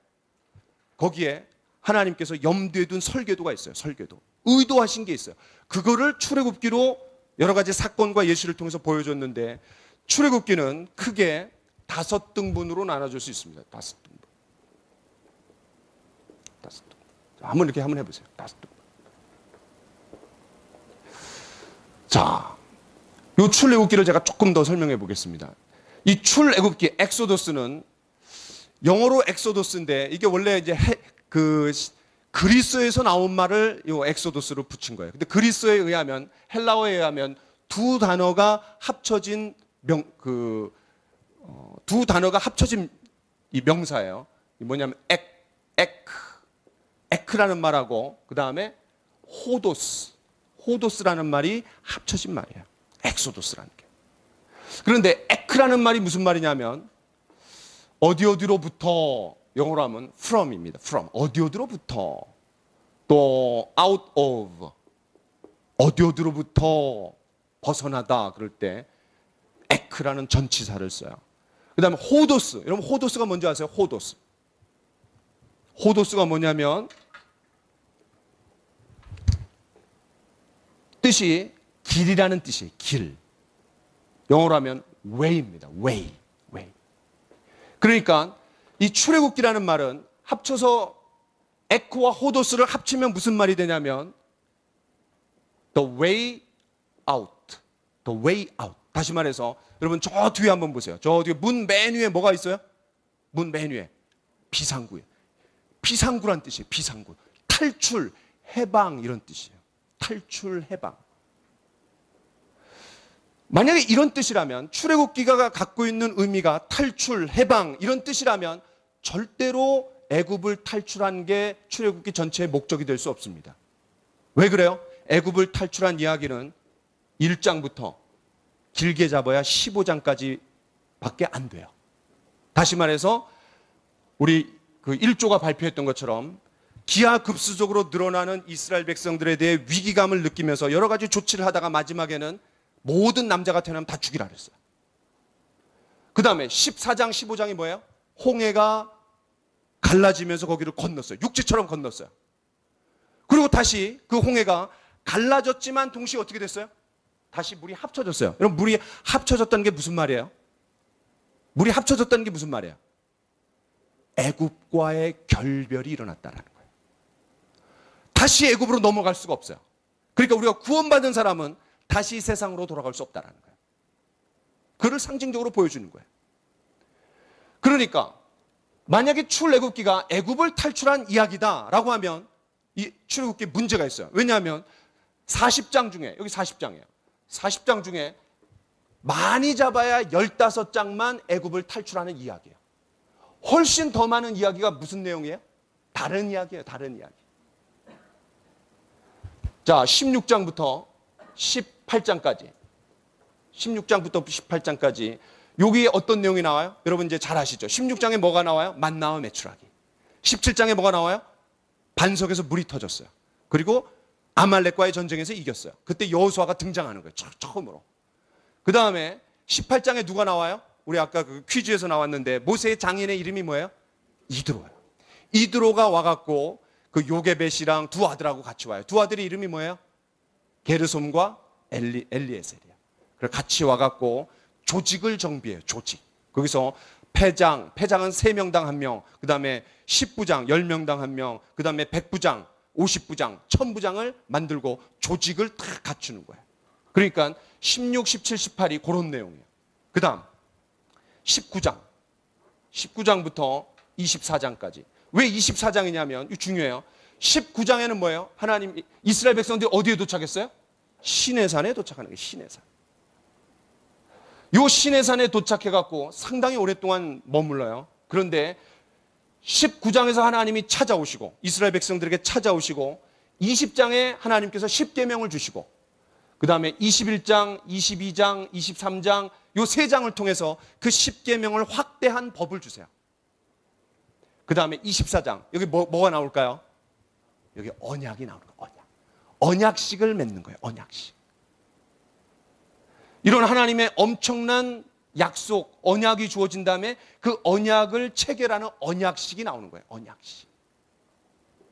Speaker 1: 거기에 하나님께서 염두에 둔 설계도가 있어요. 설계도. 의도하신 게 있어요. 그거를 출애굽기로 여러 가지 사건과 예시를 통해서 보여줬는데 출애굽기는 크게 5등분으로 나눠줄 수 있습니다. 5등분. 한번 이렇게 한번 해보세요. 5등분. 자, 이 출애굽기를 제가 조금 더 설명해 보겠습니다. 이 출애굽기 엑소더스는 영어로 엑소더스인데 이게 원래 이제 그리스에서 나온 말을 이 엑소더스로 붙인 거예요. 근데 그리스에 의하면 헬라어에 의하면 두 단어가 합쳐진 두 단어가 합쳐진 이 명사예요. 뭐냐면 에크라는 말하고 그 다음에 호도스라는 말이 합쳐진 말이에요. 엑소도스라는 게. 그런데 에크라는 말이 무슨 말이냐면 어디 어디로부터, 영어로 하면 from입니다. from. 어디 어디로부터. 또 out of. 어디 어디로부터 벗어나다 그럴 때 에크라는 전치사를 써요. 그 다음에 호도스. 여러분 호도스가 뭔지 아세요? 호도스. 호도스가 뭐냐면 뜻이 길이라는 뜻이에요. 길. 영어로 하면 way입니다. way. 그러니까 이 출애굽기라는 말은 합쳐서 에크와 호도스를 합치면 무슨 말이 되냐면 the way out. the way out. 다시 말해서 여러분 저 뒤에 한번 보세요. 저 뒤에 문 맨 위에 뭐가 있어요? 문 맨 위에 비상구예요. 비상구란 뜻이에요. 비상구. 탈출, 해방 이런 뜻이에요. 탈출, 해방. 만약에 이런 뜻이라면 출애굽기가 갖고 있는 의미가 탈출, 해방 이런 뜻이라면 절대로 애굽을 탈출한 게 출애굽기 전체의 목적이 될 수 없습니다. 왜 그래요? 애굽을 탈출한 이야기는 1장부터 길게 잡아야 15장까지 밖에 안 돼요. 다시 말해서 우리 그 1조가 발표했던 것처럼 기하급수적으로 늘어나는 이스라엘 백성들에 대해 위기감을 느끼면서 여러 가지 조치를 하다가 마지막에는 모든 남자가 태어나면 다 죽이라 그랬어요. 그 다음에 14장, 15장이 뭐예요? 홍해가 갈라지면서 거기를 건넜어요. 육지처럼 건넜어요. 그리고 다시 그 홍해가 갈라졌지만 동시에 어떻게 됐어요? 다시 물이 합쳐졌어요. 여러분 물이 합쳐졌다는 게 무슨 말이에요? 물이 합쳐졌다는 게 무슨 말이에요? 애굽과의 결별이 일어났다는 거예요. 다시 애굽으로 넘어갈 수가 없어요. 그러니까 우리가 구원받은 사람은 다시 세상으로 돌아갈 수 없다는 거예요. 그를 상징적으로 보여주는 거예요. 그러니까 만약에 출애굽기가 애굽을 탈출한 이야기다라고 하면 이 출애굽기에 문제가 있어요. 왜냐하면 40장 중에, 여기 40장이에요. 40장 중에 많이 잡아야 15장만 애굽을 탈출하는 이야기예요. 훨씬 더 많은 이야기가 무슨 내용이에요? 다른 이야기예요. 다른 이야기. 자, 16장부터 18장까지 16장부터 18장까지 여기에 어떤 내용이 나와요? 여러분 이제 잘 아시죠? 16장에 뭐가 나와요? 만나와 메추라기. 17장에 뭐가 나와요? 반석에서 물이 터졌어요. 그리고 아말렉과의 전쟁에서 이겼어요. 그때 여호수아가 등장하는 거예요. 처음으로. 그 다음에 18장에 누가 나와요? 우리 아까 그 퀴즈에서 나왔는데 모세의 장인의 이름이 뭐예요? 이드로예요. 이드로가 와갖고 그 요게벳이랑 두 아들하고 같이 와요. 두 아들의 이름이 뭐예요? 게르솜과 엘리에셀이에요. 그래서 같이 와갖고 조직을 정비해요. 조직. 거기서 패장은 3명당 1명, 그 다음에 10부장 10명당 1명, 그 다음에 100부장, 50부장, 1000부장을 만들고 조직을 다 갖추는 거예요. 그러니까 16, 17, 18이 그런 내용이에요. 그 다음 19장부터 24장까지. 왜 24장이냐면 이거 중요해요. 19장에는 뭐예요? 하나님 이스라엘 백성들이 어디에 도착했어요? 시내산에 도착하는 거예요. 시내산. 요 시내산에 도착해갖고 상당히 오랫동안 머물러요. 그런데 19장에서 하나님이 찾아오시고 이스라엘 백성들에게 찾아오시고 20장에 하나님께서 10계명을 주시고 그 다음에 21장, 22장, 23장 요 3장을 통해서 그 10계명을 확대한 법을 주세요. 그 다음에 24장 여기 뭐가 나올까요? 여기 언약이 나오는 거예요. 언약식을 맺는 거예요. 언약식. 이런 하나님의 엄청난 약속, 언약이 주어진 다음에 그 언약을 체결하는 언약식이 나오는 거예요. 언약식.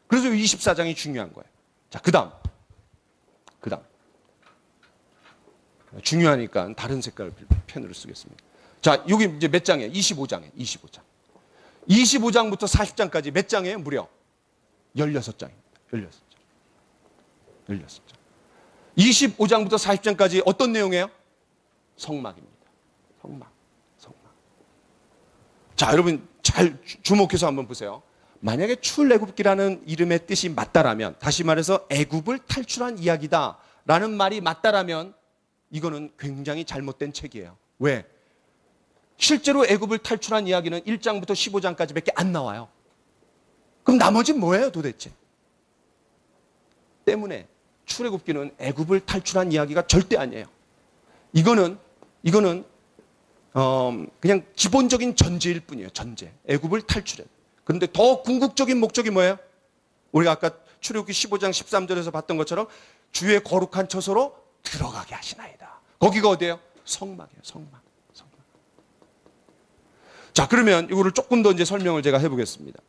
Speaker 1: 그래서 24장이 중요한 거예요. 자, 그 다음. 중요하니까 다른 색깔 펜으로 쓰겠습니다. 자, 여기 이제 몇 장이에요? 25장이에요. 25장부터 40장까지 몇 장이에요? 무려 16장입니다. 16장. 25장부터 40장까지 어떤 내용이에요? 성막입니다. 성막. 자, 여러분 잘 주목해서 한번 보세요. 만약에 출애굽기라는 이름의 뜻이 맞다라면, 다시 말해서 애굽을 탈출한 이야기다라는 말이 맞다라면 이거는 굉장히 잘못된 책이에요. 왜? 실제로 애굽을 탈출한 이야기는 1장부터 15장까지밖에 안 나와요. 그럼 나머지는 뭐예요 도대체? 때문에 출애굽기는 애굽을 탈출한 이야기가 절대 아니에요. 이거는 그냥 기본적인 전제일 뿐이에요. 전제. 애굽을 탈출해. 그런데 더 궁극적인 목적이 뭐예요? 우리가 아까 출애굽기 15장 13절에서 봤던 것처럼 주의 거룩한 처소로 들어가게 하시나이다. 거기가 어디예요? 성막이에요. 성막. 자, 그러면 이거를 조금 더 이제 설명을 제가 해보겠습니다.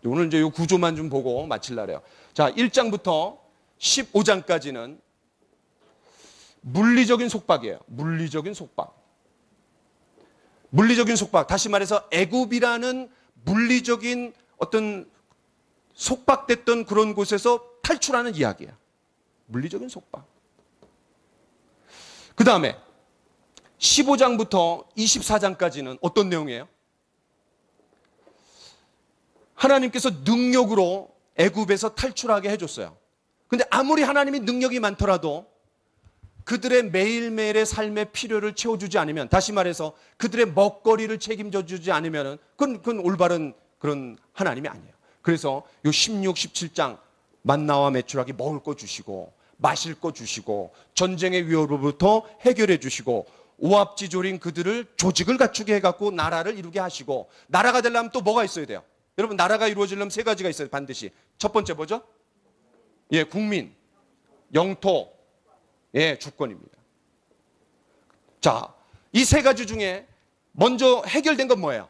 Speaker 1: 오늘 이제 이 구조만 좀 보고 마칠라래요. 자, 1장부터 15장까지는 물리적인 속박이에요. 물리적인 속박. 물리적인 속박. 다시 말해서 애굽이라는 물리적인 어떤 속박됐던 그런 곳에서 탈출하는 이야기야. 물리적인 속박. 그 다음에 15장부터 24장까지는 어떤 내용이에요? 하나님께서 능력으로 애굽에서 탈출하게 해줬어요. 근데 아무리 하나님이 능력이 많더라도 그들의 매일매일의 삶의 필요를 채워주지 않으면, 다시 말해서 그들의 먹거리를 책임져 주지 않으면 그건 올바른 그런 하나님이 아니에요. 그래서 요 16, 17장 만나와 메추라기 먹을 거 주시고 마실 거 주시고 전쟁의 위협으로부터 해결해 주시고 오합지졸인 그들을 조직을 갖추게 해갖고 나라를 이루게 하시고, 나라가 되려면 또 뭐가 있어야 돼요? 여러분, 나라가 이루어지려면 세 가지가 있어요. 반드시. 첫 번째 뭐죠? 예, 국민, 영토, 예, 주권입니다. 자, 이 세 가지 중에 먼저 해결된 건 뭐예요?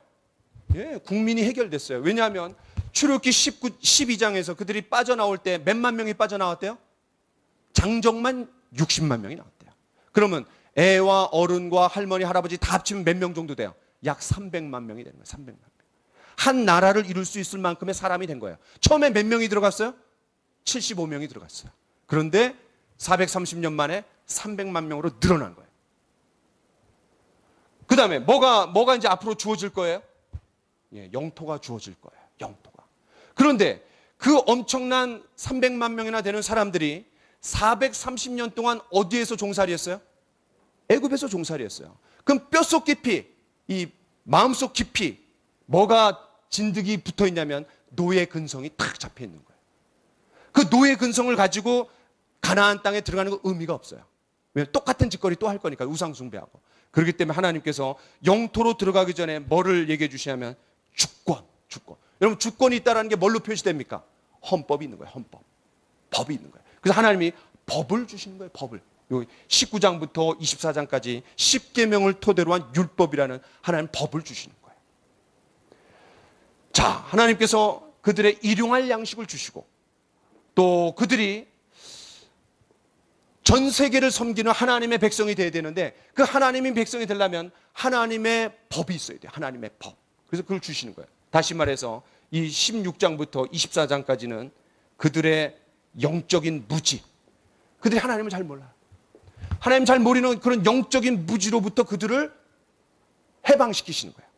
Speaker 1: 예, 국민이 해결됐어요. 왜냐하면 출애굽기 12장에서 그들이 빠져나올 때 몇만 명이 빠져나왔대요? 장정만 60만 명이 나왔대요. 그러면 애와 어른과 할머니, 할아버지 다 합치면 몇 명 정도 돼요? 약 300만 명이 되는 거예요. 300만 명. 한 나라를 이룰 수 있을 만큼의 사람이 된 거예요. 처음에 몇 명이 들어갔어요? 75명이 들어갔어요. 그런데 430년 만에 300만 명으로 늘어난 거예요. 그 다음에 뭐가 이제 앞으로 주어질 거예요? 예, 영토가 주어질 거예요. 영토가. 그런데 그 엄청난 300만 명이나 되는 사람들이 430년 동안 어디에서 종살이 했어요? 애굽에서 종살이 했어요. 그럼 뼛속 깊이, 이 마음속 깊이 뭐가 진드기 붙어 있냐면 노예 근성이 탁 잡혀 있는 거예요. 그 노예 근성을 가지고 가나안 땅에 들어가는 거 의미가 없어요. 왜냐하면 똑같은 짓거리 또 할 거니까, 우상 숭배하고. 그렇기 때문에 하나님께서 영토로 들어가기 전에 뭐를 얘기해 주시냐면 주권. 여러분, 주권이 있다는 게 뭘로 표시됩니까? 헌법이 있는 거예요. 헌법. 법이 있는 거예요. 그래서 하나님이 법을 주시는 거예요. 법을. 19장부터 24장까지 10계명을 토대로 한 율법이라는 하나님 법을 주시는 거예요. 자, 하나님께서 그들의 일용할 양식을 주시고, 또 그들이 전 세계를 섬기는 하나님의 백성이 되어야 되는데, 그 하나님의 백성이 되려면 하나님의 법이 있어야 돼요. 하나님의 법. 그래서 그걸 주시는 거예요. 다시 말해서 이 16장부터 24장까지는 그들의 영적인 무지, 그들이 하나님을 잘 몰라요. 하나님 잘 모르는 그런 영적인 무지로부터 그들을 해방시키시는 거예요.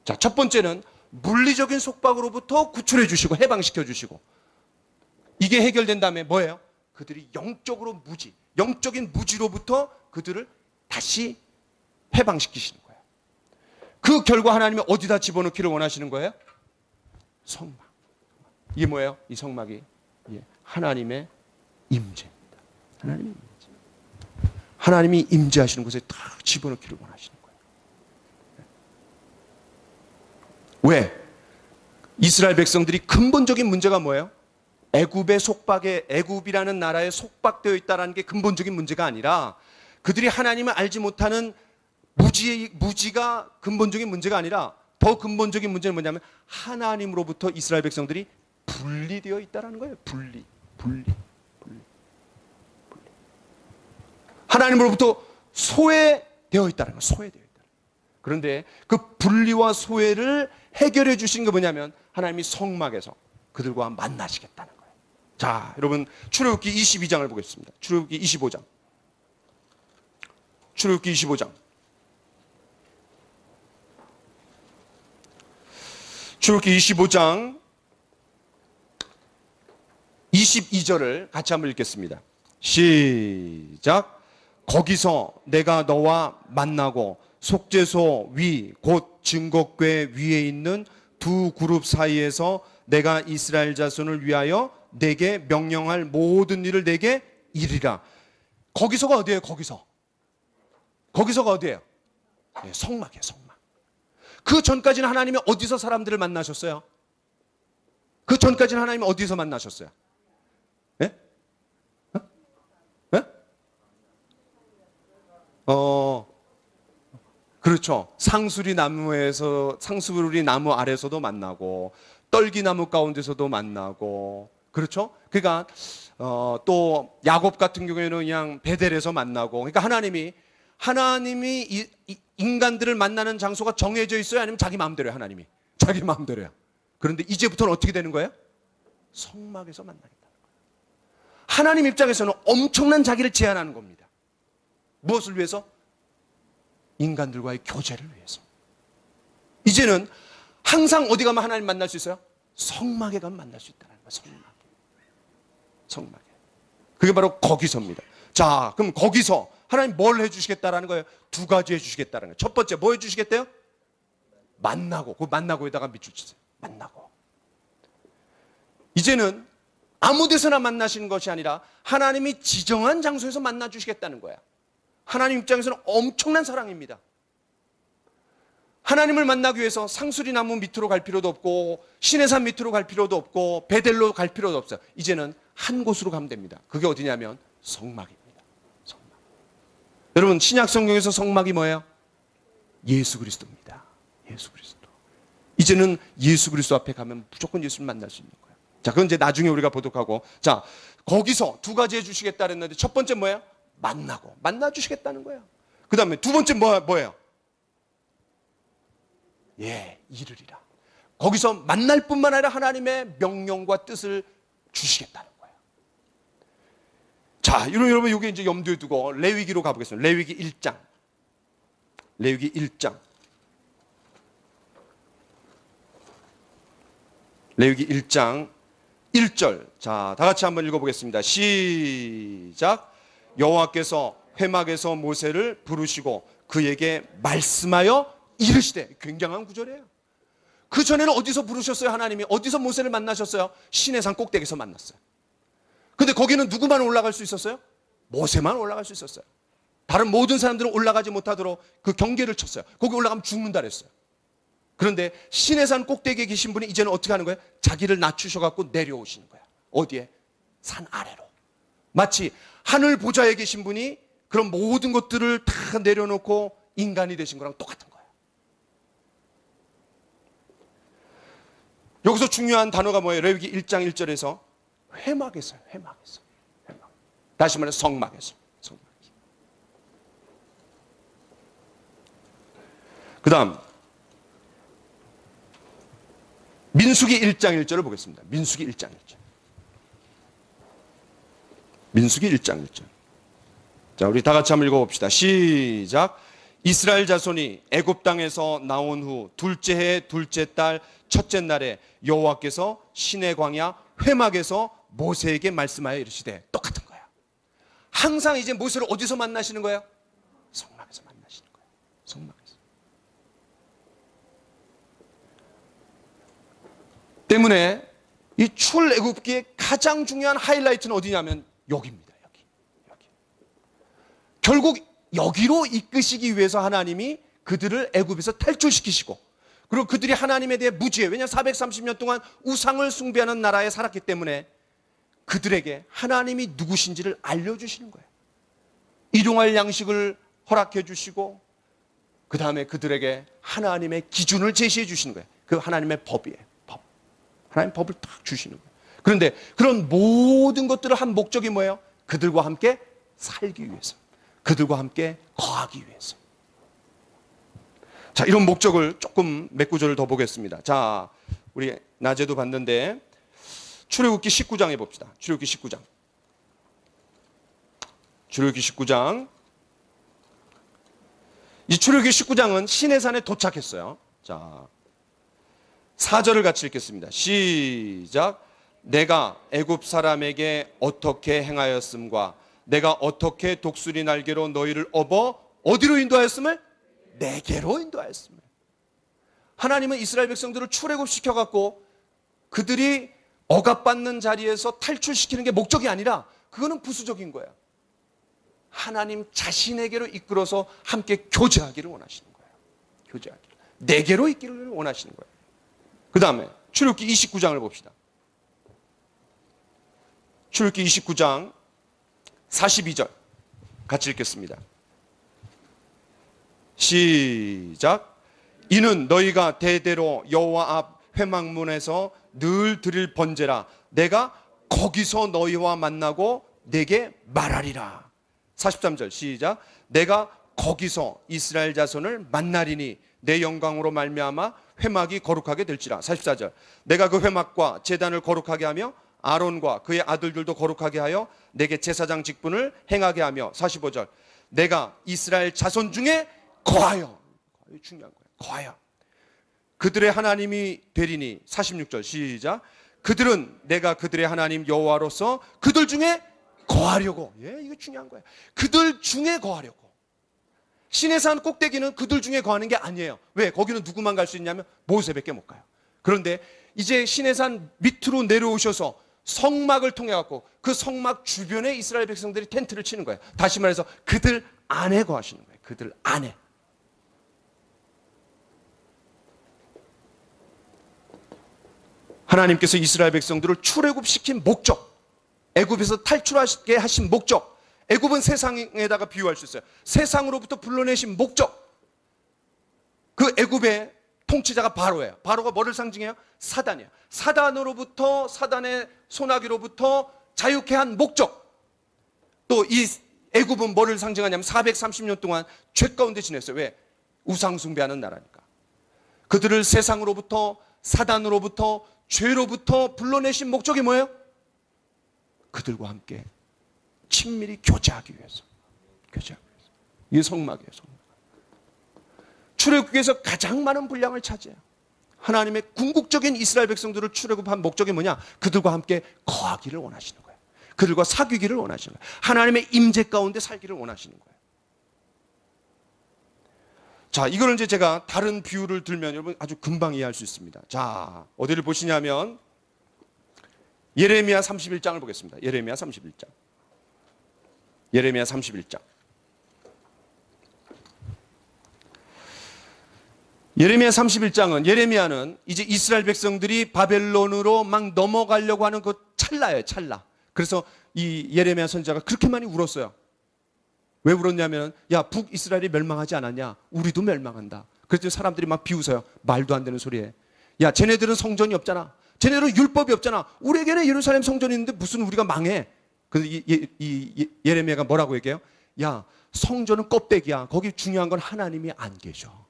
Speaker 1: 자, 첫 번째는 물리적인 속박으로부터 구출해 주시고 해방시켜 주시고, 이게 해결된 다음에 뭐예요? 그들이 영적으로 무지, 영적인 무지로부터 그들을 다시 해방시키시는 거예요. 그 결과 하나님이 어디다 집어넣기를 원하시는 거예요? 성막. 이게 뭐예요? 이 성막이 하나님의 임재입니다. 하나님의 임재. 하나님이 임재하시는 곳에 딱 집어넣기를 원하시는 거예요. 왜? 이스라엘 백성들이 근본적인 문제가 뭐예요? 애굽의 속박에, 애굽이라는 나라에 속박되어 있다는 게 근본적인 문제가 아니라, 그들이 하나님을 알지 못하는 무지가 근본적인 문제가 아니라, 더 근본적인 문제는 뭐냐면 하나님으로부터 이스라엘 백성들이 분리되어 있다는 거예요. 분리. 하나님으로부터 소외되어 있다는 거예요. 소외되어 있다는 거예요. 그런데 그 분리와 소외를 해결해 주신 게 뭐냐면 하나님이 성막에서 그들과 만나시겠다는 거예요. 자, 여러분, 출애굽기 22장을 보겠습니다. 출애굽기 25장. 출애굽기 25장. 출애굽기 25장 22절을 같이 한번 읽겠습니다. 시작. 거기서 내가 너와 만나고 속죄소 위 곧 증거궤 위에 있는 두 그룹 사이에서 내가 이스라엘 자손을 위하여 내게 명령할 모든 일을 내게 이르리라. 거기서가 어디예요? 거기서가 어디예요? 네, 성막이에요, 성막. 그 전까지는 하나님이 어디서 사람들을 만나셨어요? 그 전까지는 하나님이 어디서 만나셨어요? 예? 예? 그렇죠. 상수리 나무 아래서도 만나고, 떨기나무 가운데서도 만나고, 그렇죠? 그러니까, 또, 야곱 같은 경우에는 그냥 베델에서 만나고, 그러니까 하나님이 인간들을 만나는 장소가 정해져 있어요? 아니면 자기 마음대로요, 하나님이? 자기 마음대로요. 그런데 이제부터는 어떻게 되는 거예요? 성막에서 만나겠다. 하나님 입장에서는 엄청난 자기를 제한하는 겁니다. 무엇을 위해서? 인간들과의 교제를 위해서. 이제는 항상 어디 가면 하나님 만날 수 있어요? 성막에 가면 만날 수 있다는 거예요. 성막에. 그게 바로 거기서입니다. 자, 그럼 거기서 하나님 뭘 해주시겠다라는 거예요? 두 가지 해주시겠다는 거예요. 첫 번째, 뭐 해주시겠대요? 만나고. 그 만나고에다가 밑줄 치세요. 만나고. 이제는 아무 데서나 만나시는 것이 아니라 하나님이 지정한 장소에서 만나 주시겠다는 거야. 하나님 입장에서는 엄청난 사랑입니다. 하나님을 만나기 위해서 상수리나무 밑으로 갈 필요도 없고 시내산 밑으로 갈 필요도 없고 베델로 갈 필요도 없어요. 이제는 한 곳으로 가면 됩니다. 그게 어디냐면 성막입니다. 성막. 여러분, 신약 성경에서 성막이 뭐예요? 예수 그리스도입니다. 예수 그리스도. 이제는 예수 그리스도 앞에 가면 무조건 예수를 만날 수 있는 거예요. 자, 그건 이제 나중에 우리가 보도록 하고, 자, 거기서 두 가지 해주시겠다 그랬는데 첫 번째 뭐예요? 만나고, 만나 주시겠다는 거예요. 그 다음에 두 번째 뭐예요? 예, 이르리라. 거기서 만날 뿐만 아니라 하나님의 명령과 뜻을 주시겠다는 거예요. 자, 여러분, 여기 이제 염두에 두고 레위기로 가보겠습니다. 레위기 1장. 레위기 1장. 레위기 1장 1절. 자, 다 같이 한번 읽어보겠습니다. 시작. 여호와께서 회막에서 모세를 부르시고 그에게 말씀하여 이르시되. 굉장한 구절이에요. 그 전에는 어디서 부르셨어요? 하나님이 어디서 모세를 만나셨어요? 시내산 꼭대기에서 만났어요. 근데 거기는 누구만 올라갈 수 있었어요? 모세만 올라갈 수 있었어요. 다른 모든 사람들은 올라가지 못하도록 그 경계를 쳤어요. 거기 올라가면 죽는다 그랬어요. 그런데 시내산 꼭대기에 계신 분이 이제는 어떻게 하는 거예요? 자기를 낮추셔갖고 내려오시는 거예요. 어디에? 산 아래로. 마치 하늘 보좌에 계신 분이 그런 모든 것들을 다 내려놓고 인간이 되신 거랑 똑같은 거예요. 여기서 중요한 단어가 뭐예요? 레위기 1장 1절에서 회막에서. 회막. 다시 말해서 성막에서. 그 다음 민수기 1장 1절을 보겠습니다. 민수기 1장 1절. 민수기 1장 1절. 자, 우리 다 같이 한번 읽어봅시다. 시작. 이스라엘 자손이 애굽 땅에서 나온 후 둘째 해 둘째 달 첫째 날에 여호와께서 시내 광야 회막에서 모세에게 말씀하여 이르시되. 똑같은 거야. 항상 이제 모세를 어디서 만나시는 거예요? 성막에서 만나시는 거예요. 성막에서. 때문에 이 출애굽기의 가장 중요한 하이라이트는 어디냐면 여기입니다. 여기. 결국 여기로 이끄시기 위해서 하나님이 그들을 애굽에서 탈출시키시고, 그리고 그들이 하나님에 대해 무지해. 왜냐하면 430년 동안 우상을 숭배하는 나라에 살았기 때문에 그들에게 하나님이 누구신지를 알려주시는 거예요. 일용할 양식을 허락해 주시고, 그 다음에 그들에게 하나님의 기준을 제시해 주시는 거예요. 그 하나님의 법이에요. 법. 하나님 법을 딱 주시는 거예요. 그런데 그런 모든 것들을 한 목적이 뭐예요? 그들과 함께 살기 위해서. 그들과 함께 거하기 위해서. 자, 이런 목적을 조금 몇 구절을 더 보겠습니다. 자, 우리 낮에도 봤는데 출애굽기 19장에 봅시다. 출애굽기 19장. 출애굽기 19장. 이 출애굽기 19장은 시내산에 도착했어요. 자, 4절을 같이 읽겠습니다. 시작. 내가 애굽 사람에게 어떻게 행하였음과 내가 어떻게 독수리 날개로 너희를 업어 어디로 인도하였음을? 내게로 인도하였음을. 하나님은 이스라엘 백성들을 출애굽시켜갖고 그들이 억압받는 자리에서 탈출시키는 게 목적이 아니라 그거는 부수적인 거예요. 하나님 자신에게로 이끌어서 함께 교제하기를 원하시는 거예요. 교제하기를. 내게로 있기를 원하시는 거예요. 그 다음에 출애굽기 29장을 봅시다. 출애굽기 29장 42절 같이 읽겠습니다. 시작. 이는 너희가 대대로 여호와 앞 회막문에서 늘 드릴 번제라. 내가 거기서 너희와 만나고 내게 말하리라. 43절 시작. 내가 거기서 이스라엘 자손을 만나리니 내 영광으로 말미암아 회막이 거룩하게 될지라. 44절. 내가 그 회막과 제단을 거룩하게 하며 아론과 그의 아들들도 거룩하게 하여 내게 제사장 직분을 행하게 하며. 45절. 내가 이스라엘 자손 중에 거하여, 중요한 거예요. 거하여 그들의 하나님이 되리니. 46절 시작. 그들은 내가 그들의 하나님 여호와로서 그들 중에 거하려고. 예, 이거 중요한 거예요. 그들 중에 거하려고. 시내산 꼭대기는 그들 중에 거하는 게 아니에요. 왜? 거기는 누구만 갈 수 있냐면 모세밖에 못 가요. 그런데 이제 시내산 밑으로 내려오셔서 성막을 통해 갖고 그 성막 주변에 이스라엘 백성들이 텐트를 치는 거예요. 다시 말해서 그들 안에 거하시는 거예요. 그들 안에. 하나님께서 이스라엘 백성들을 출애굽시킨 목적, 애굽에서 탈출하게 하신 목적, 애굽은 세상에다가 비유할 수 있어요. 세상으로부터 불러내신 목적. 그 애굽의 통치자가 바로예요. 바로가 뭐를 상징해요? 사단이에요. 사단으로부터, 사단의 소나기로부터 자유케 한 목적. 또 이 애굽은 뭐를 상징하냐면 430년 동안 죄 가운데 지냈어요. 왜? 우상 숭배하는 나라니까. 그들을 세상으로부터, 사단으로부터, 죄로부터 불러내신 목적이 뭐예요? 그들과 함께 친밀히 교제하기 위해서. 교제하기 위해서. 이게 성막이에요. 성막. 출애굽기에서 가장 많은 분량을 차지해요. 하나님의 궁극적인 이스라엘 백성들을 출애굽한 목적이 뭐냐? 그들과 함께 거하기를 원하시는 거예요. 그들과 사귀기를 원하시는 거예요. 하나님의 임재 가운데 살기를 원하시는 거예요. 자, 이거는 이제 제가 다른 비유를 들면 여러분 아주 금방 이해할 수 있습니다. 자, 어디를 보시냐면 예레미야 31장을 보겠습니다. 예레미야 31장. 예레미야 31장. 예레미야 31장은, 예레미야는 이제 이스라엘 백성들이 바벨론으로 막 넘어가려고 하는 그 찰나예요. 찰나. 그래서 이 예레미야 선지자가 그렇게 많이 울었어요. 왜 울었냐면, 야, 북이스라엘이 멸망하지 않았냐? 우리도 멸망한다. 그래서 사람들이 막 비웃어요. 말도 안 되는 소리에. 야, 쟤네들은 성전이 없잖아. 쟤네들은 율법이 없잖아. 우리에게는 예루살렘 성전이 있는데 무슨 우리가 망해? 그래서 이 예레미야가 뭐라고 얘기해요? 야, 성전은 껍데기야. 거기 중요한 건 하나님이 안 계셔.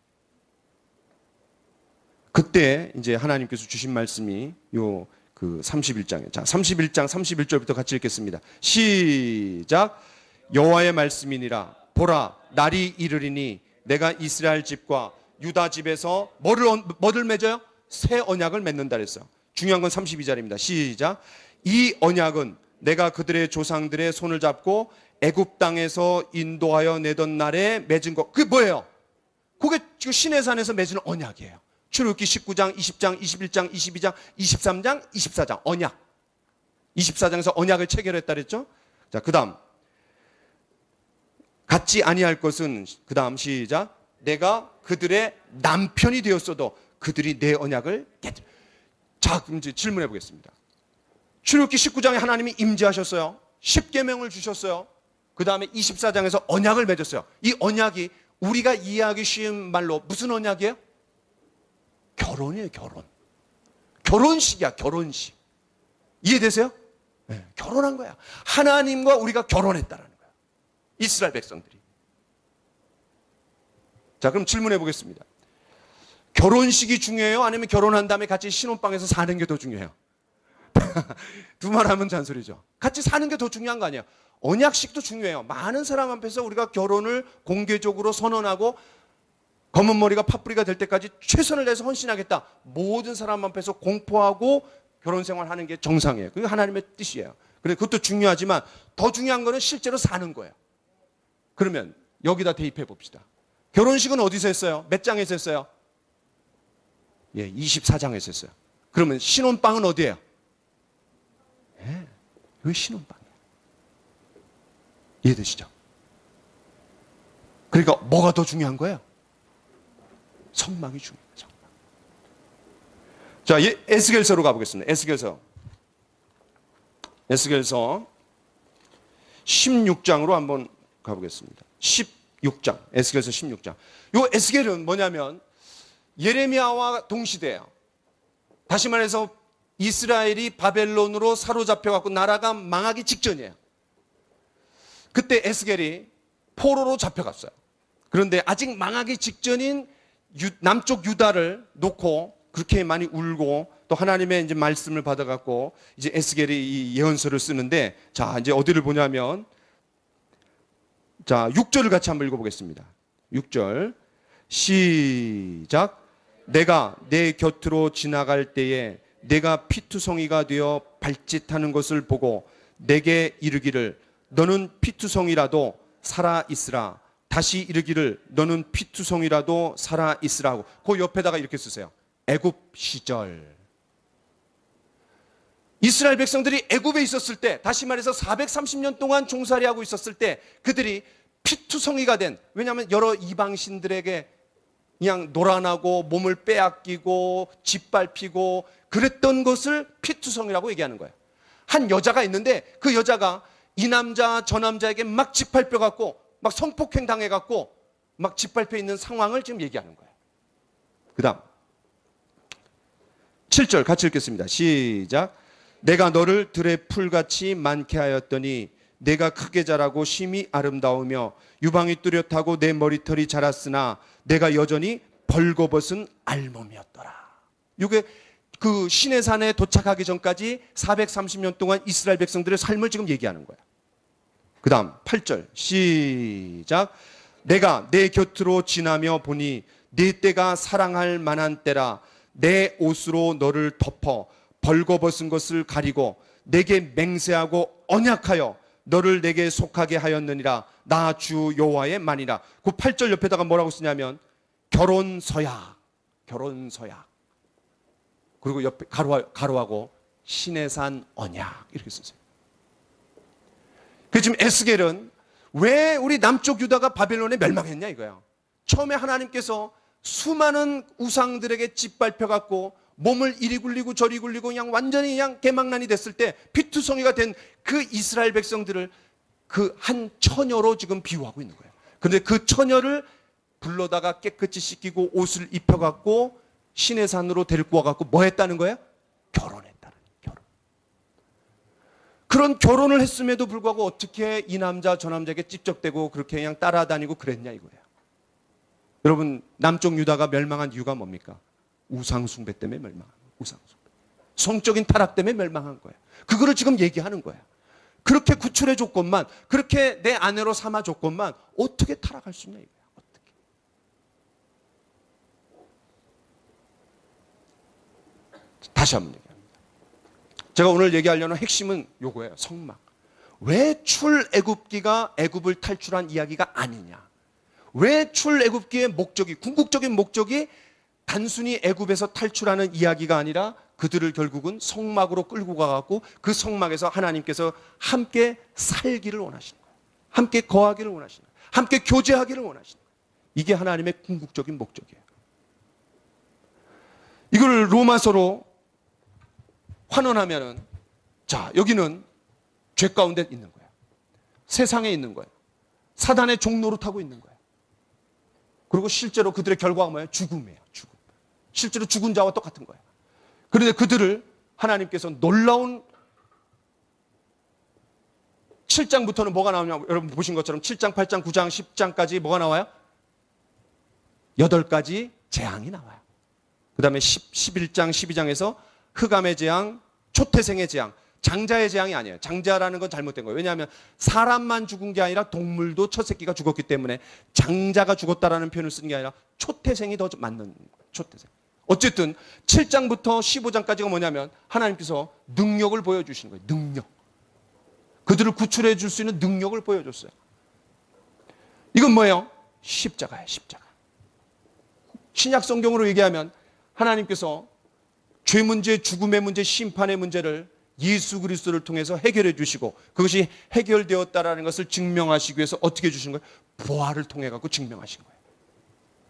Speaker 1: 그때 이제 하나님께서 주신 말씀이 요 그 31장이에요. 자, 31장 31절부터 같이 읽겠습니다. 시작. 여호와의 말씀이니라. 보라, 날이 이르리니 내가 이스라엘 집과 유다 집에서 뭐를 맺어요? 새 언약을 맺는다 그랬어요. 중요한 건 32절입니다. 시작. 이 언약은 내가 그들의 조상들의 손을 잡고 애굽 땅에서 인도하여 내던 날에 맺은 것. 그게 뭐예요? 그게 지금 시내산에서 맺은 언약이에요. 출애굽기 19장, 20장, 21장, 22장, 23장, 24장 언약. 24장에서 언약을 체결했다 그랬죠? 자, 그다음 갖지 아니할 것은, 그다음 시작. 내가 그들의 남편이 되었어도 그들이 내 언약을 깨뜨려. 자, 그럼 이제 질문해 보겠습니다. 출애굽기 19장에 하나님이 임재하셨어요. 10계명을 주셨어요. 그다음에 24장에서 언약을 맺었어요. 이 언약이 우리가 이해하기 쉬운 말로 무슨 언약이에요? 결혼이에요, 결혼. 결혼식이야, 결혼식. 이해되세요? 네, 결혼한 거야. 하나님과 우리가 결혼했다라는 거야. 이스라엘 백성들이. 자, 그럼 질문해 보겠습니다. 결혼식이 중요해요? 아니면 결혼한 다음에 같이 신혼방에서 사는 게 더 중요해요? 두 말 하면 잔소리죠. 같이 사는 게 더 중요한 거 아니에요? 언약식도 중요해요. 많은 사람 앞에서 우리가 결혼을 공개적으로 선언하고 검은 머리가 팥뿌리가 될 때까지 최선을 다해서 헌신하겠다. 모든 사람 앞에서 공포하고 결혼 생활하는 게 정상이에요. 그게 하나님의 뜻이에요. 그래, 그것도 중요하지만 더 중요한 거는 실제로 사는 거예요. 그러면 여기다 대입해 봅시다. 결혼식은 어디서 했어요? 몇 장에서 했어요? 예, 24장에서 했어요. 그러면 신혼방은 어디예요? 예, 왜 신혼방이에요? 이해되시죠? 그러니까 뭐가 더 중요한 거예요? 성막이 중요해요. 자, 에스겔서로 가보겠습니다. 에스겔서 16장으로 한번 가보겠습니다. 16장, 에스겔서 16장. 요 에스겔은 뭐냐면 예레미야와 동시대예요. 다시 말해서 이스라엘이 바벨론으로 사로잡혀갖고 나라가 망하기 직전이에요. 그때 에스겔이 포로로 잡혀갔어요. 그런데 아직 망하기 직전인 남쪽 유다를 놓고 그렇게 많이 울고 또 하나님의 이제 말씀을 받아갖고 이제 에스겔이 이 예언서를 쓰는데, 자, 이제 어디를 보냐면, 자, 6절을 같이 한번 읽어보겠습니다. 6절. 시작. 내가 내 곁으로 지나갈 때에 내가 피투성이가 되어 발짓하는 것을 보고 내게 이르기를 너는 피투성이라도 살아 있으라. 다시 이르기를 너는 피투성이라도 살아 있으라 하고 그 옆에다가 이렇게 쓰세요. 애굽 시절. 이스라엘 백성들이 애굽에 있었을 때, 다시 말해서 430년 동안 종살이하고 있었을 때 그들이 피투성이가 된, 왜냐하면 여러 이방신들에게 그냥 노란하고 몸을 빼앗기고 짓밟히고 그랬던 것을 피투성이라고 얘기하는 거예요. 한 여자가 있는데 그 여자가 이 남자 저 남자에게 막 짓밟혀갖고 막 성폭행 당해갖고 막 짓밟혀 있는 상황을 지금 얘기하는 거예요. 그 다음 7절 같이 읽겠습니다. 시작. 내가 너를 들의 풀같이 많게 하였더니 내가 크게 자라고 심히 아름다우며 유방이 뚜렷하고 내 머리털이 자랐으나 내가 여전히 벌거벗은 알몸이었더라. 이게 그 시내산에 도착하기 전까지 430년 동안 이스라엘 백성들의 삶을 지금 얘기하는 거야. 그 다음 8절 시작. 내가 내 곁으로 지나며 보니 네 때가 사랑할 만한 때라. 내 옷으로 너를 덮어 벌거벗은 것을 가리고 내게 맹세하고 언약하여 너를 내게 속하게 하였느니라. 나 주 여호와의 말이라. 그 8절 옆에다가 뭐라고 쓰냐면 결혼서약, 결혼서약. 그리고 옆에 가로하고 시내산 언약 이렇게 쓰세요. 그 지금 에스겔은 왜 우리 남쪽 유다가 바벨론에 멸망했냐 이거야. 처음에 하나님께서 수많은 우상들에게 짓밟혀갖고 몸을 이리 굴리고 저리 굴리고 그냥 완전히 그냥 개망난이 됐을 때 피투성이가 된 그 이스라엘 백성들을 그 한 처녀로 지금 비유하고 있는 거예요. 그런데 그 처녀를 불러다가 깨끗이 씻기고 옷을 입혀갖고 시내산으로 데리고 와갖고 뭐 했다는 거예요? 결혼했다는 결혼. 그런 결혼을 했음에도 불구하고 어떻게 이 남자 저 남자에게 찝적대고 그렇게 그냥 따라다니고 그랬냐 이거예요. 여러분 남쪽 유다가 멸망한 이유가 뭡니까? 우상숭배 때문에 멸망한 거예요. 우상숭배. 성적인 타락 때문에 멸망한 거예요. 그거를 지금 얘기하는 거예요. 그렇게 구출해 줬건만, 그렇게 내 아내로 삼아 줬건만 어떻게 타락할 수 있냐 이거예요. 어떻게. 다시 한번 얘기합니다. 제가 오늘 얘기하려는 핵심은 요거예요. 성막. 왜 출애굽기가 애굽을 탈출한 이야기가 아니냐. 왜 출애굽기의 목적이, 궁극적인 목적이 단순히 애굽에서 탈출하는 이야기가 아니라 그들을 결국은 성막으로 끌고 가갖고 그 성막에서 하나님께서 함께 살기를 원하시는 거예요. 함께 거하기를 원하시는 거예요. 함께 교제하기를 원하시는 거예요. 이게 하나님의 궁극적인 목적이에요. 이걸 로마서로 환원하면은, 자, 여기는 죄 가운데 있는 거예요. 세상에 있는 거예요. 사단의 종로로 타고 있는 거예요. 그리고 실제로 그들의 결과가 뭐예요? 죽음이에요. 죽음. 실제로 죽은 자와 똑같은 거예요. 그런데 그들을 하나님께서 놀라운 7장부터는 뭐가 나오냐, 여러분 보신 것처럼 7장, 8장, 9장, 10장까지 뭐가 나와요? 8가지 재앙이 나와요. 그 다음에 11장, 12장에서 흑암의 재앙, 초태생의 재앙, 장자의 재앙이 아니에요. 장자라는 건 잘못된 거예요. 왜냐하면 사람만 죽은 게 아니라 동물도 첫 새끼가 죽었기 때문에 장자가 죽었다라는 표현을 쓰는 게 아니라 초태생이 더 맞는 거예요. 초태생. 어쨌든 7장부터 15장까지가 뭐냐면 하나님께서 능력을 보여주시는 거예요. 능력. 그들을 구출해 줄 수 있는 능력을 보여줬어요. 이건 뭐예요? 십자가예요. 십자가. 신약 성경으로 얘기하면 하나님께서 죄 문제, 죽음의 문제, 심판의 문제를 예수 그리스도를 통해서 해결해 주시고 그것이 해결되었다라는 것을 증명하시기 위해서 어떻게 해주신 거예요? 부활을 통해 갖고 증명하신 거예요.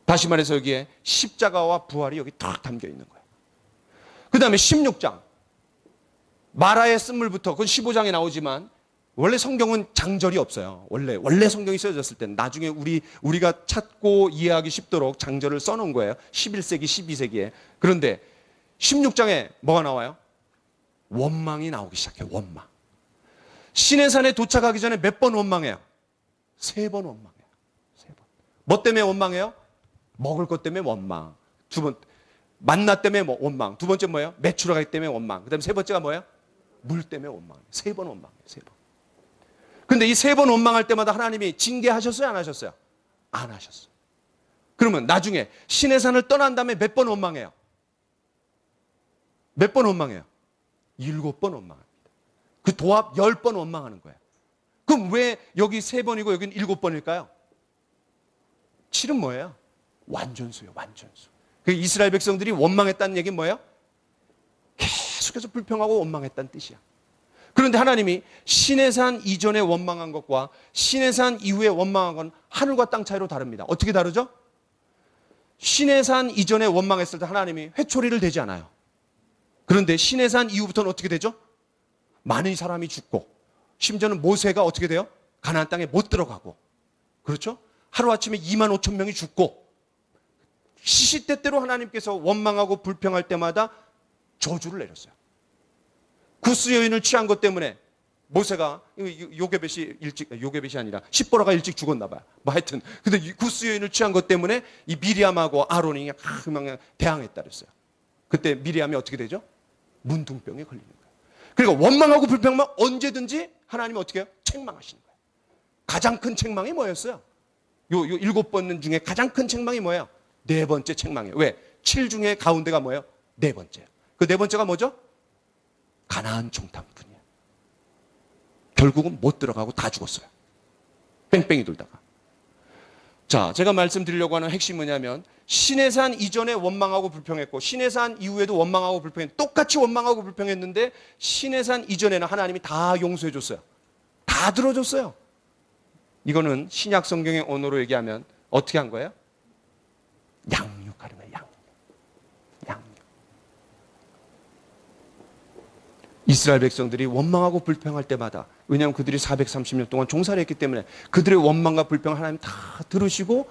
Speaker 1: 다시 말해서 여기에 십자가와 부활이 여기 딱 담겨 있는 거예요. 그 다음에 16장. 마라의 쓴물부터, 그건 15장에 나오지만, 원래 성경은 장절이 없어요. 원래 성경이 쓰여졌을 때는 나중에 우리가 찾고 이해하기 쉽도록 장절을 써놓은 거예요. 11세기, 12세기에. 그런데 16장에 뭐가 나와요? 원망이 나오기 시작해요. 원망. 시내산에 도착하기 전에 몇 번 원망해요? 3번 원망해요. 3번. 뭐 때문에 원망해요? 먹을 것 때문에 원망. 두 번, 만나 때문에 원망. 두 번째 뭐예요? 매출하기 때문에 원망. 그 다음에 세 번째가 뭐예요? 물 때문에 원망. 3번 원망해요. 3번. 근데 이 3번 원망할 때마다 하나님이 징계하셨어요? 안 하셨어요? 안 하셨어요. 그러면 나중에 시내산을 떠난 다음에 몇 번 원망해요? 몇 번 원망해요? 7번 원망합니다. 그 도합 10번 원망하는 거예요. 그럼 왜 여기 3번이고 여기는 7번일까요? 7은 뭐예요? 완전수예요. 완전수. 그 이스라엘 백성들이 원망했다는 얘기는 뭐예요? 계속해서 불평하고 원망했다는 뜻이야. 그런데 하나님이 시내산 이전에 원망한 것과 시내산 이후에 원망한 건 하늘과 땅 차이로 다릅니다. 어떻게 다르죠? 시내산 이전에 원망했을 때 하나님이 회초리를 대지 않아요. 그런데 시내산 이후부터는 어떻게 되죠? 많은 사람이 죽고, 심지어는 모세가 어떻게 돼요? 가나안 땅에 못 들어가고, 그렇죠? 하루아침에 2만 5천 명이 죽고, 시시때때로 하나님께서 원망하고 불평할 때마다 저주를 내렸어요. 구스 여인을 취한 것 때문에 모세가, 요게벳이 아니라 십보라가 일찍 죽었나 봐요. 뭐 하여튼 근데 구스 여인을 취한 것 때문에 이 미리암하고 아론이 그냥 대항했다 그랬어요. 그때 미리암이 어떻게 되죠? 문둥병에 걸리는 거예요. 그러니까 원망하고 불평만 언제든지 하나님은 어떻게 해요? 책망하시는 거예요. 가장 큰 책망이 뭐였어요? 요 7번 중에 가장 큰 책망이 뭐예요? 4번째 책망이에요. 왜? 7 중에 가운데가 뭐예요? 4번째예요. 그 4번째가 뭐죠? 가나안 정탐꾼이에요. 결국은 못 들어가고 다 죽었어요. 뺑뺑이 돌다가. 자, 제가 말씀드리려고 하는 핵심이 뭐냐면, 시내산 이전에 원망하고 불평했고 시내산 이후에도 원망하고 불평했는데, 똑같이 원망하고 불평했는데 시내산 이전에는 하나님이 다 용서해 줬어요. 다 들어줬어요. 이거는 신약 성경의 언어로 얘기하면 어떻게 한 거예요? 양육하는 거예요. 양육. 이스라엘 백성들이 원망하고 불평할 때마다, 왜냐하면 그들이 430년 동안 종살이 했기 때문에 그들의 원망과 불평을 하나님 다 들으시고,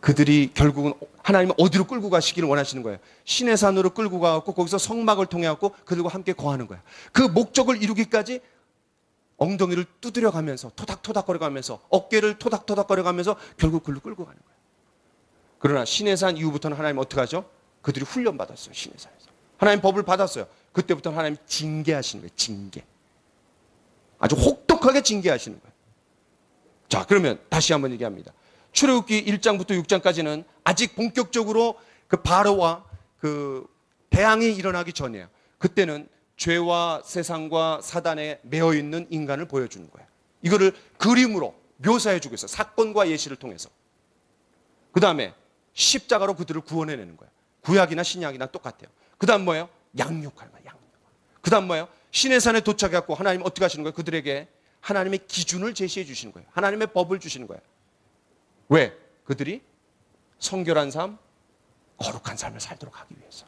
Speaker 1: 그들이 결국은 하나님은 어디로 끌고 가시기를 원하시는 거예요? 시내산으로 끌고 가고 거기서 성막을 통해 갖고 그들과 함께 거하는 거예요. 그 목적을 이루기까지 엉덩이를 두드려 가면서 토닥토닥거려 가면서 어깨를 토닥토닥거려 가면서 결국 그걸로 끌고 가는 거예요. 그러나 시내산 이후부터는 하나님 어떻게 하죠? 그들이 훈련받았어요. 시내산에서 하나님 법을 받았어요. 그때부터는 하나님 징계하시는 거예요. 징계. 아주 혹독하게 징계하시는 거예요. 자, 그러면 다시 한번 얘기합니다. 출애굽기 1장부터 6장까지는 아직 본격적으로 그 바로와 그 대항이 일어나기 전이에요. 그때는 죄와 세상과 사단에 매여 있는 인간을 보여주는 거예요. 이거를 그림으로 묘사해 주고 있어요. 사건과 예시를 통해서. 그 다음에 십자가로 그들을 구원해내는 거예요. 구약이나 신약이나 똑같아요. 그 다음 뭐예요? 양육하는 거예요. 양육. 그 다음 뭐예요? 시내산에 도착해갖고 하나님 어떻게 하시는 거예요? 그들에게 하나님의 기준을 제시해 주시는 거예요. 하나님의 법을 주시는 거예요. 왜? 그들이 성결한 삶, 거룩한 삶을 살도록 하기 위해서.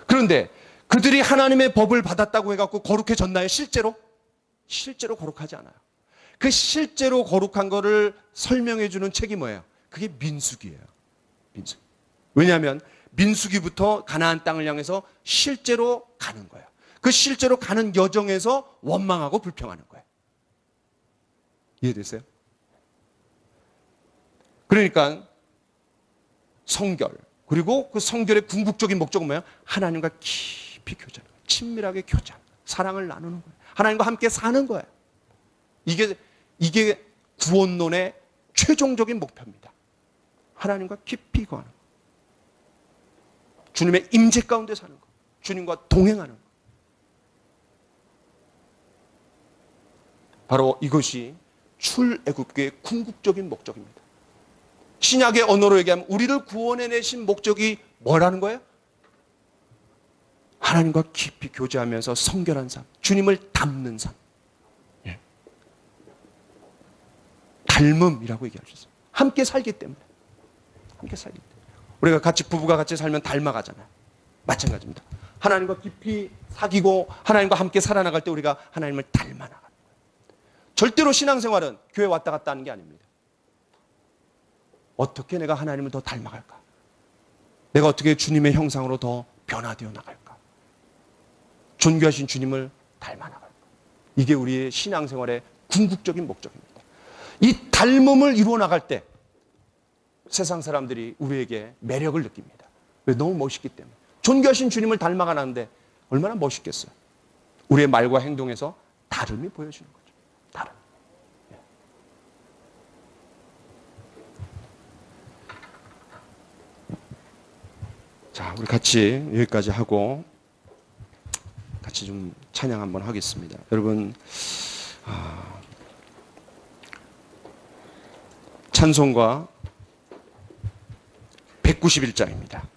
Speaker 1: 그런데 그들이 하나님의 법을 받았다고 해갖고 거룩해졌나요? 실제로? 실제로 거룩하지 않아요. 그 실제로 거룩한 거를 설명해 주는 책이 뭐예요? 그게 민수기예요. 민수기. 왜냐하면 민수기부터 가나안 땅을 향해서 실제로 가는 거예요. 그 실제로 가는 여정에서 원망하고 불평하는 거예요. 이해되세요? 그러니까 성결, 그리고 그 성결의 궁극적인 목적은 뭐예요? 하나님과 깊이 교제하는 거예요. 친밀하게 교제하는 거예요. 사랑을 나누는 거예요. 하나님과 함께 사는 거예요. 이게 구원론의 최종적인 목표입니다. 하나님과 깊이 거하는 거예요. 주님의 임재 가운데 사는 거, 주님과 동행하는 거. 바로 이것이 출애굽기의 궁극적인 목적입니다. 신약의 언어로 얘기하면 우리를 구원해내신 목적이 뭐라는 거예요? 하나님과 깊이 교제하면서 성결한 삶, 주님을 닮는 삶. 닮음이라고 얘기하셨어요. 함께 살기 때문에. 함께 살기 때문에. 우리가 같이 부부가 같이 살면 닮아가잖아요. 마찬가지입니다. 하나님과 깊이 사귀고 하나님과 함께 살아나갈 때 우리가 하나님을 닮아나가는 거예요. 절대로 신앙생활은 교회 왔다 갔다 하는 게 아닙니다. 어떻게 내가 하나님을 더 닮아갈까? 내가 어떻게 주님의 형상으로 더 변화되어 나갈까? 존귀하신 주님을 닮아 나갈까? 이게 우리의 신앙생활의 궁극적인 목적입니다. 이 닮음을 이루어 나갈 때 세상 사람들이 우리에게 매력을 느낍니다. 왜? 너무 멋있기 때문에. 존귀하신 주님을 닮아가는데 얼마나 멋있겠어요. 우리의 말과 행동에서 다름이 보여지는 거죠. 다름. 자, 우리 같이 여기까지 하고 같이 좀 찬양 한번 하겠습니다. 여러분, 찬송가 191장입니다.